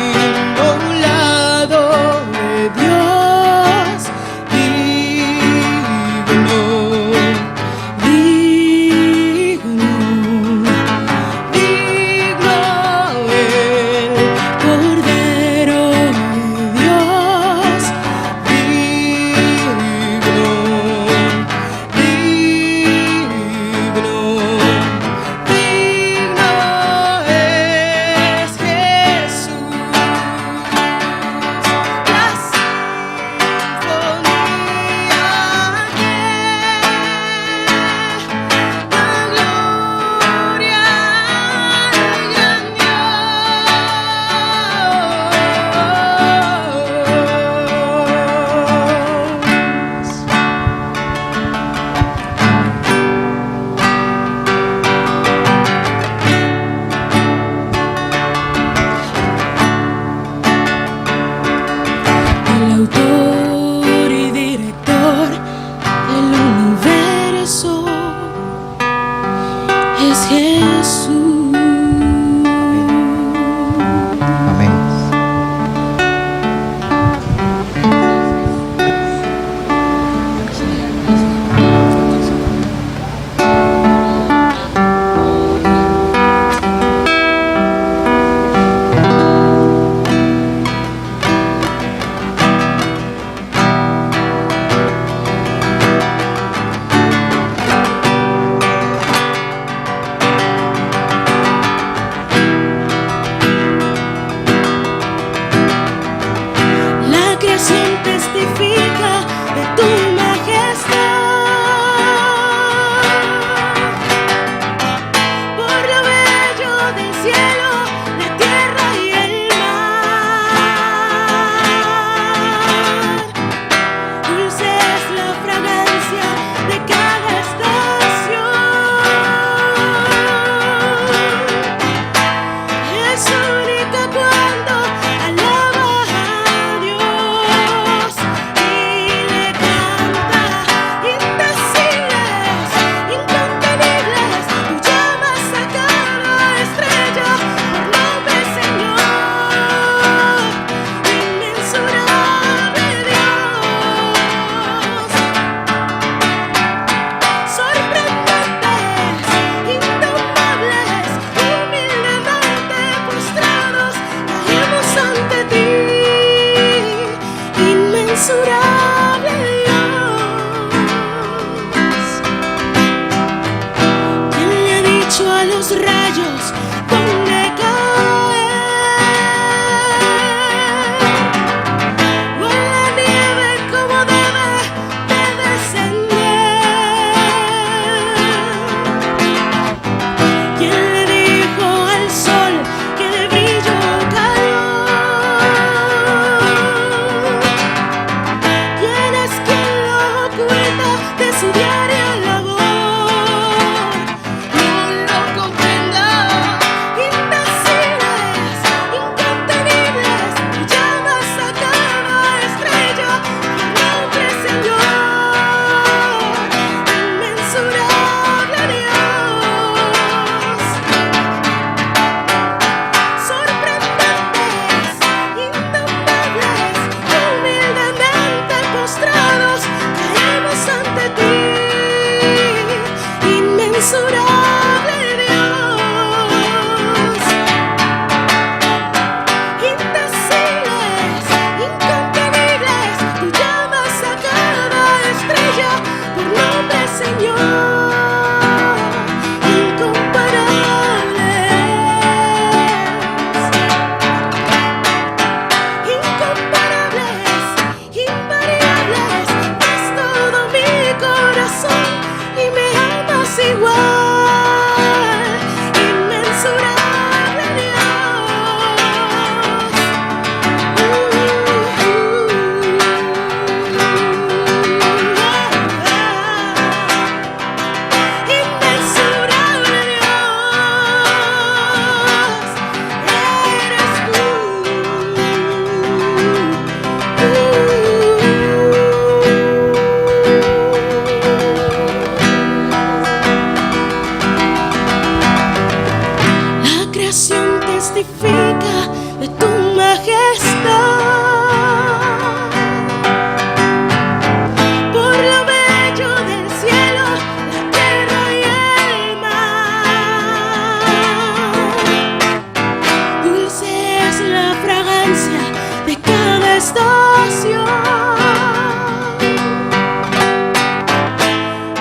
la fragancia de cada estación.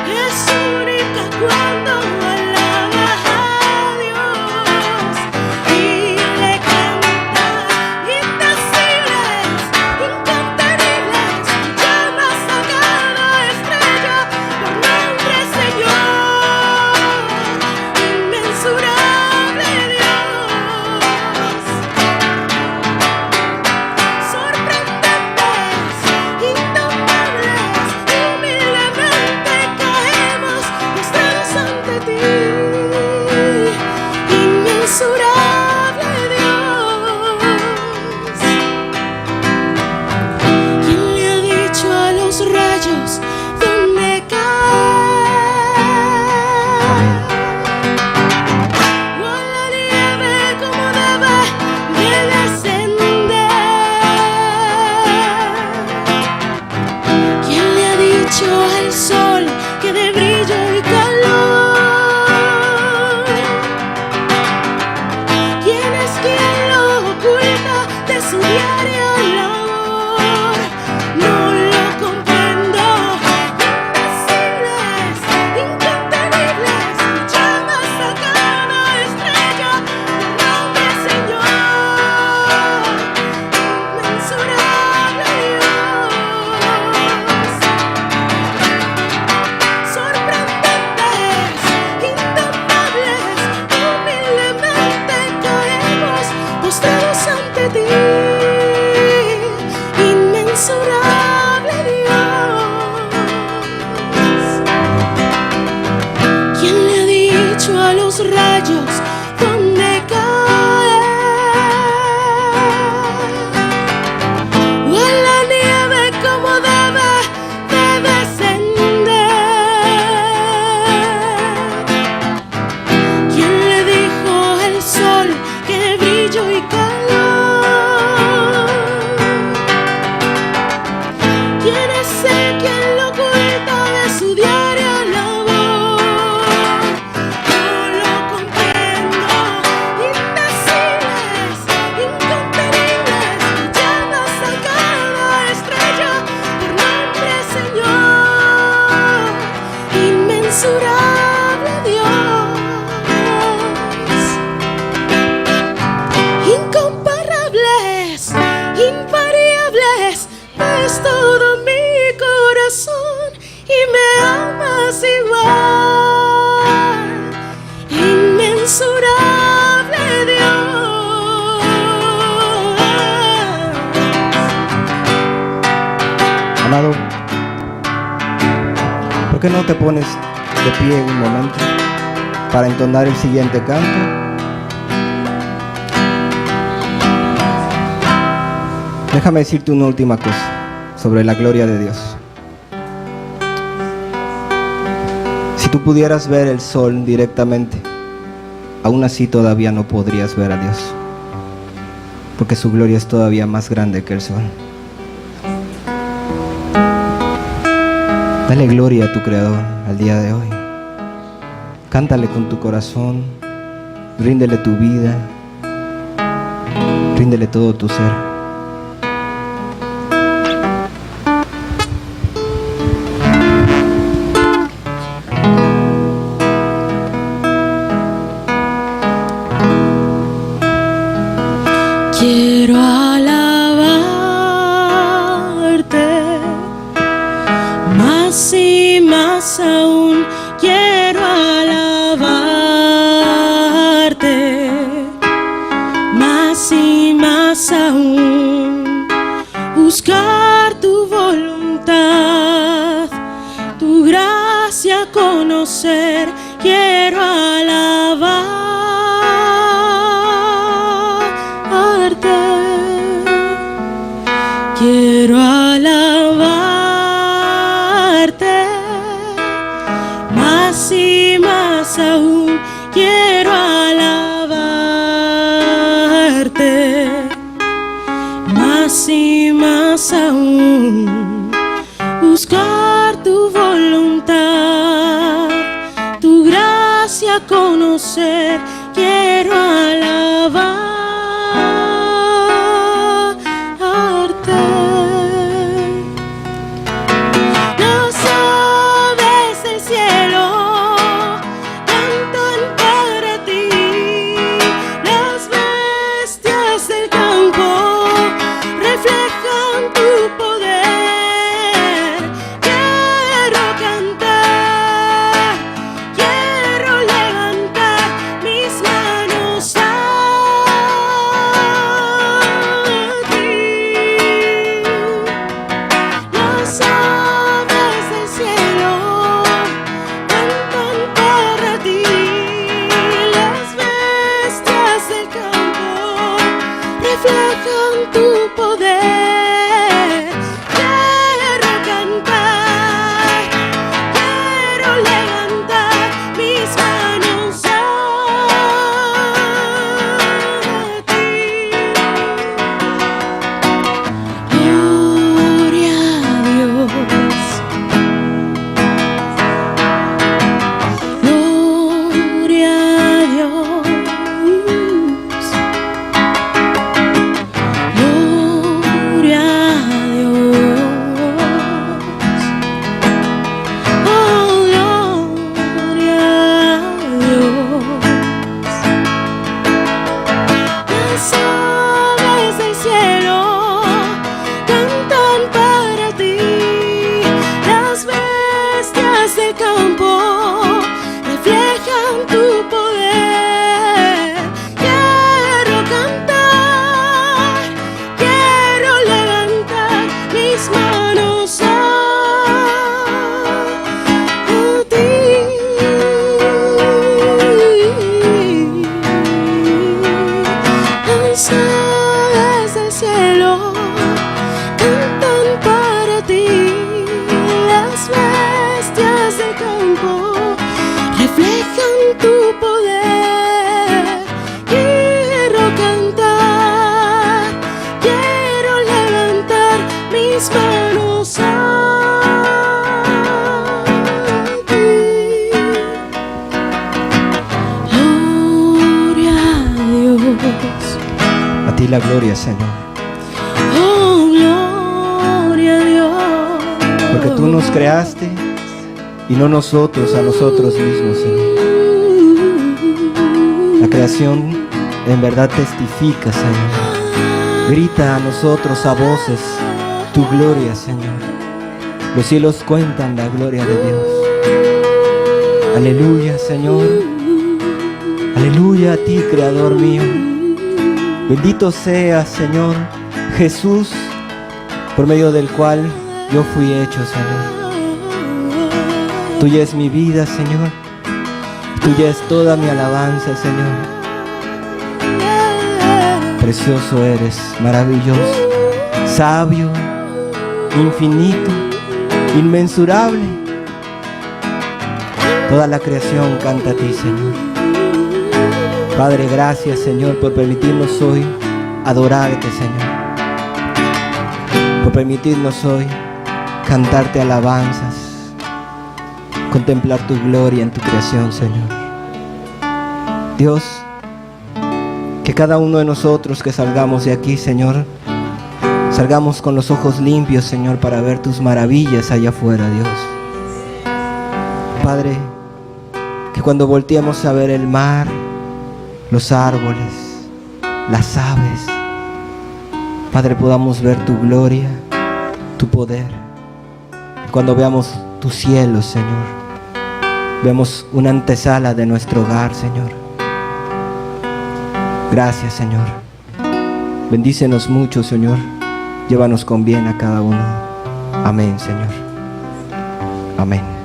Es única cuando alaba a Dios y le canta indecibles, incontenibles, llamas a cada estrella por nombre Señor, inmensurable Dios. Sorprendentes, indomables, humildemente caemos postrados ante ti, inmensurable Dios. ¿Quién le ha dicho a los rayos dónde caer? O a la nieve cómo debe de descender. ¿Quién le ha dicho al sol que de brillo y calor? ¿Quién es quien lo oculta de su diaria labor? No lo comprendo. Indecibles, incontenibles, llamas a cada estrella por nombre Señor, inmensurable Dios. Sorprendentes, indomables, humildemente caemos postrados ante ti, inmensurable Dios. ¿Quién le ha dicho a los rayos dónde caer? O a la nieve cómo debe de descender. ¿Quién le dijo al sol que de brillo y calor? ¿Quién es el quien lo oculta de su diaria labor? No lo comprendo. Indecibles, incontenibles, llamas a cada estrella por nombre Señor, inmensurable Dios. Incomparables, invariables, es todo mi corazón y me amas igual, inmensurable Dios. Amado, ¿por qué no te pones de pie un momento para entonar el siguiente canto? Déjame decirte una última cosa sobre la gloria de Dios. Si tú pudieras ver el sol directamente, aún así todavía no podrías ver a Dios, porque su gloria es todavía más grande que el sol. Dale gloria a tu Creador al día de hoy. Cántale con tu corazón, ríndele tu vida, ríndele todo tu ser. Quiero alabarte más y más aún. Quiero alabarte más y más aún. Buscar tu voluntad, tu gracia conocer. Quiero alabarte. Quiero alabarte más y más aún. Quiero alabarte más y más aún. Buscar tu voluntad, tu gracia conocer. Quiero alabarte. tu poder. Quiero cantar, quiero levantar mis manos a ti. Gloria a Dios. Gloria a Dios. Gloria a Dios. Oh, gloria a Dios. Las aves del cielo cantan para ti. Las bestias del campo reflejan tu poder. Quiero cantar, quiero levantar mis manos a ti. Las aves del cielo cantan para ti. Las bestias del campo reflejan tu poder. Quiero cantar, quiero levantar mis manos a ti. Gloria a Dios. A ti la gloria, Señor. Oh, gloria a Dios. Porque tú nos creaste y no nosotros a nosotros mismos, Señor. La creación en verdad testifica, Señor. Grita a nosotros a voces tu gloria, Señor. Los cielos cuentan la gloria de Dios. Aleluya, Señor. Aleluya a ti, Creador mío. Bendito seas, Señor Jesús, por medio del cual yo fui hecho, Señor. Tuya es mi vida, Señor. Tuya es toda mi alabanza, Señor. Precioso eres, maravilloso, sabio, infinito, inmensurable. Toda la creación canta a ti, Señor. Padre, gracias, Señor, por permitirnos hoy adorarte, Señor. Por permitirnos hoy cantarte alabanzas, contemplar tu gloria en tu creación, Señor. Dios, que cada uno de nosotros que salgamos de aquí, Señor, salgamos con los ojos limpios, Señor, para ver tus maravillas allá afuera, Dios. Padre, que cuando volteemos a ver el mar, los árboles, las aves, Padre, podamos ver tu gloria, tu poder. Cuando veamos tu cielo, Señor, vemos una antesala de nuestro hogar, Señor. Gracias, Señor. Bendícenos mucho, Señor. Llévanos con bien a cada uno. Amén, Señor. Amén.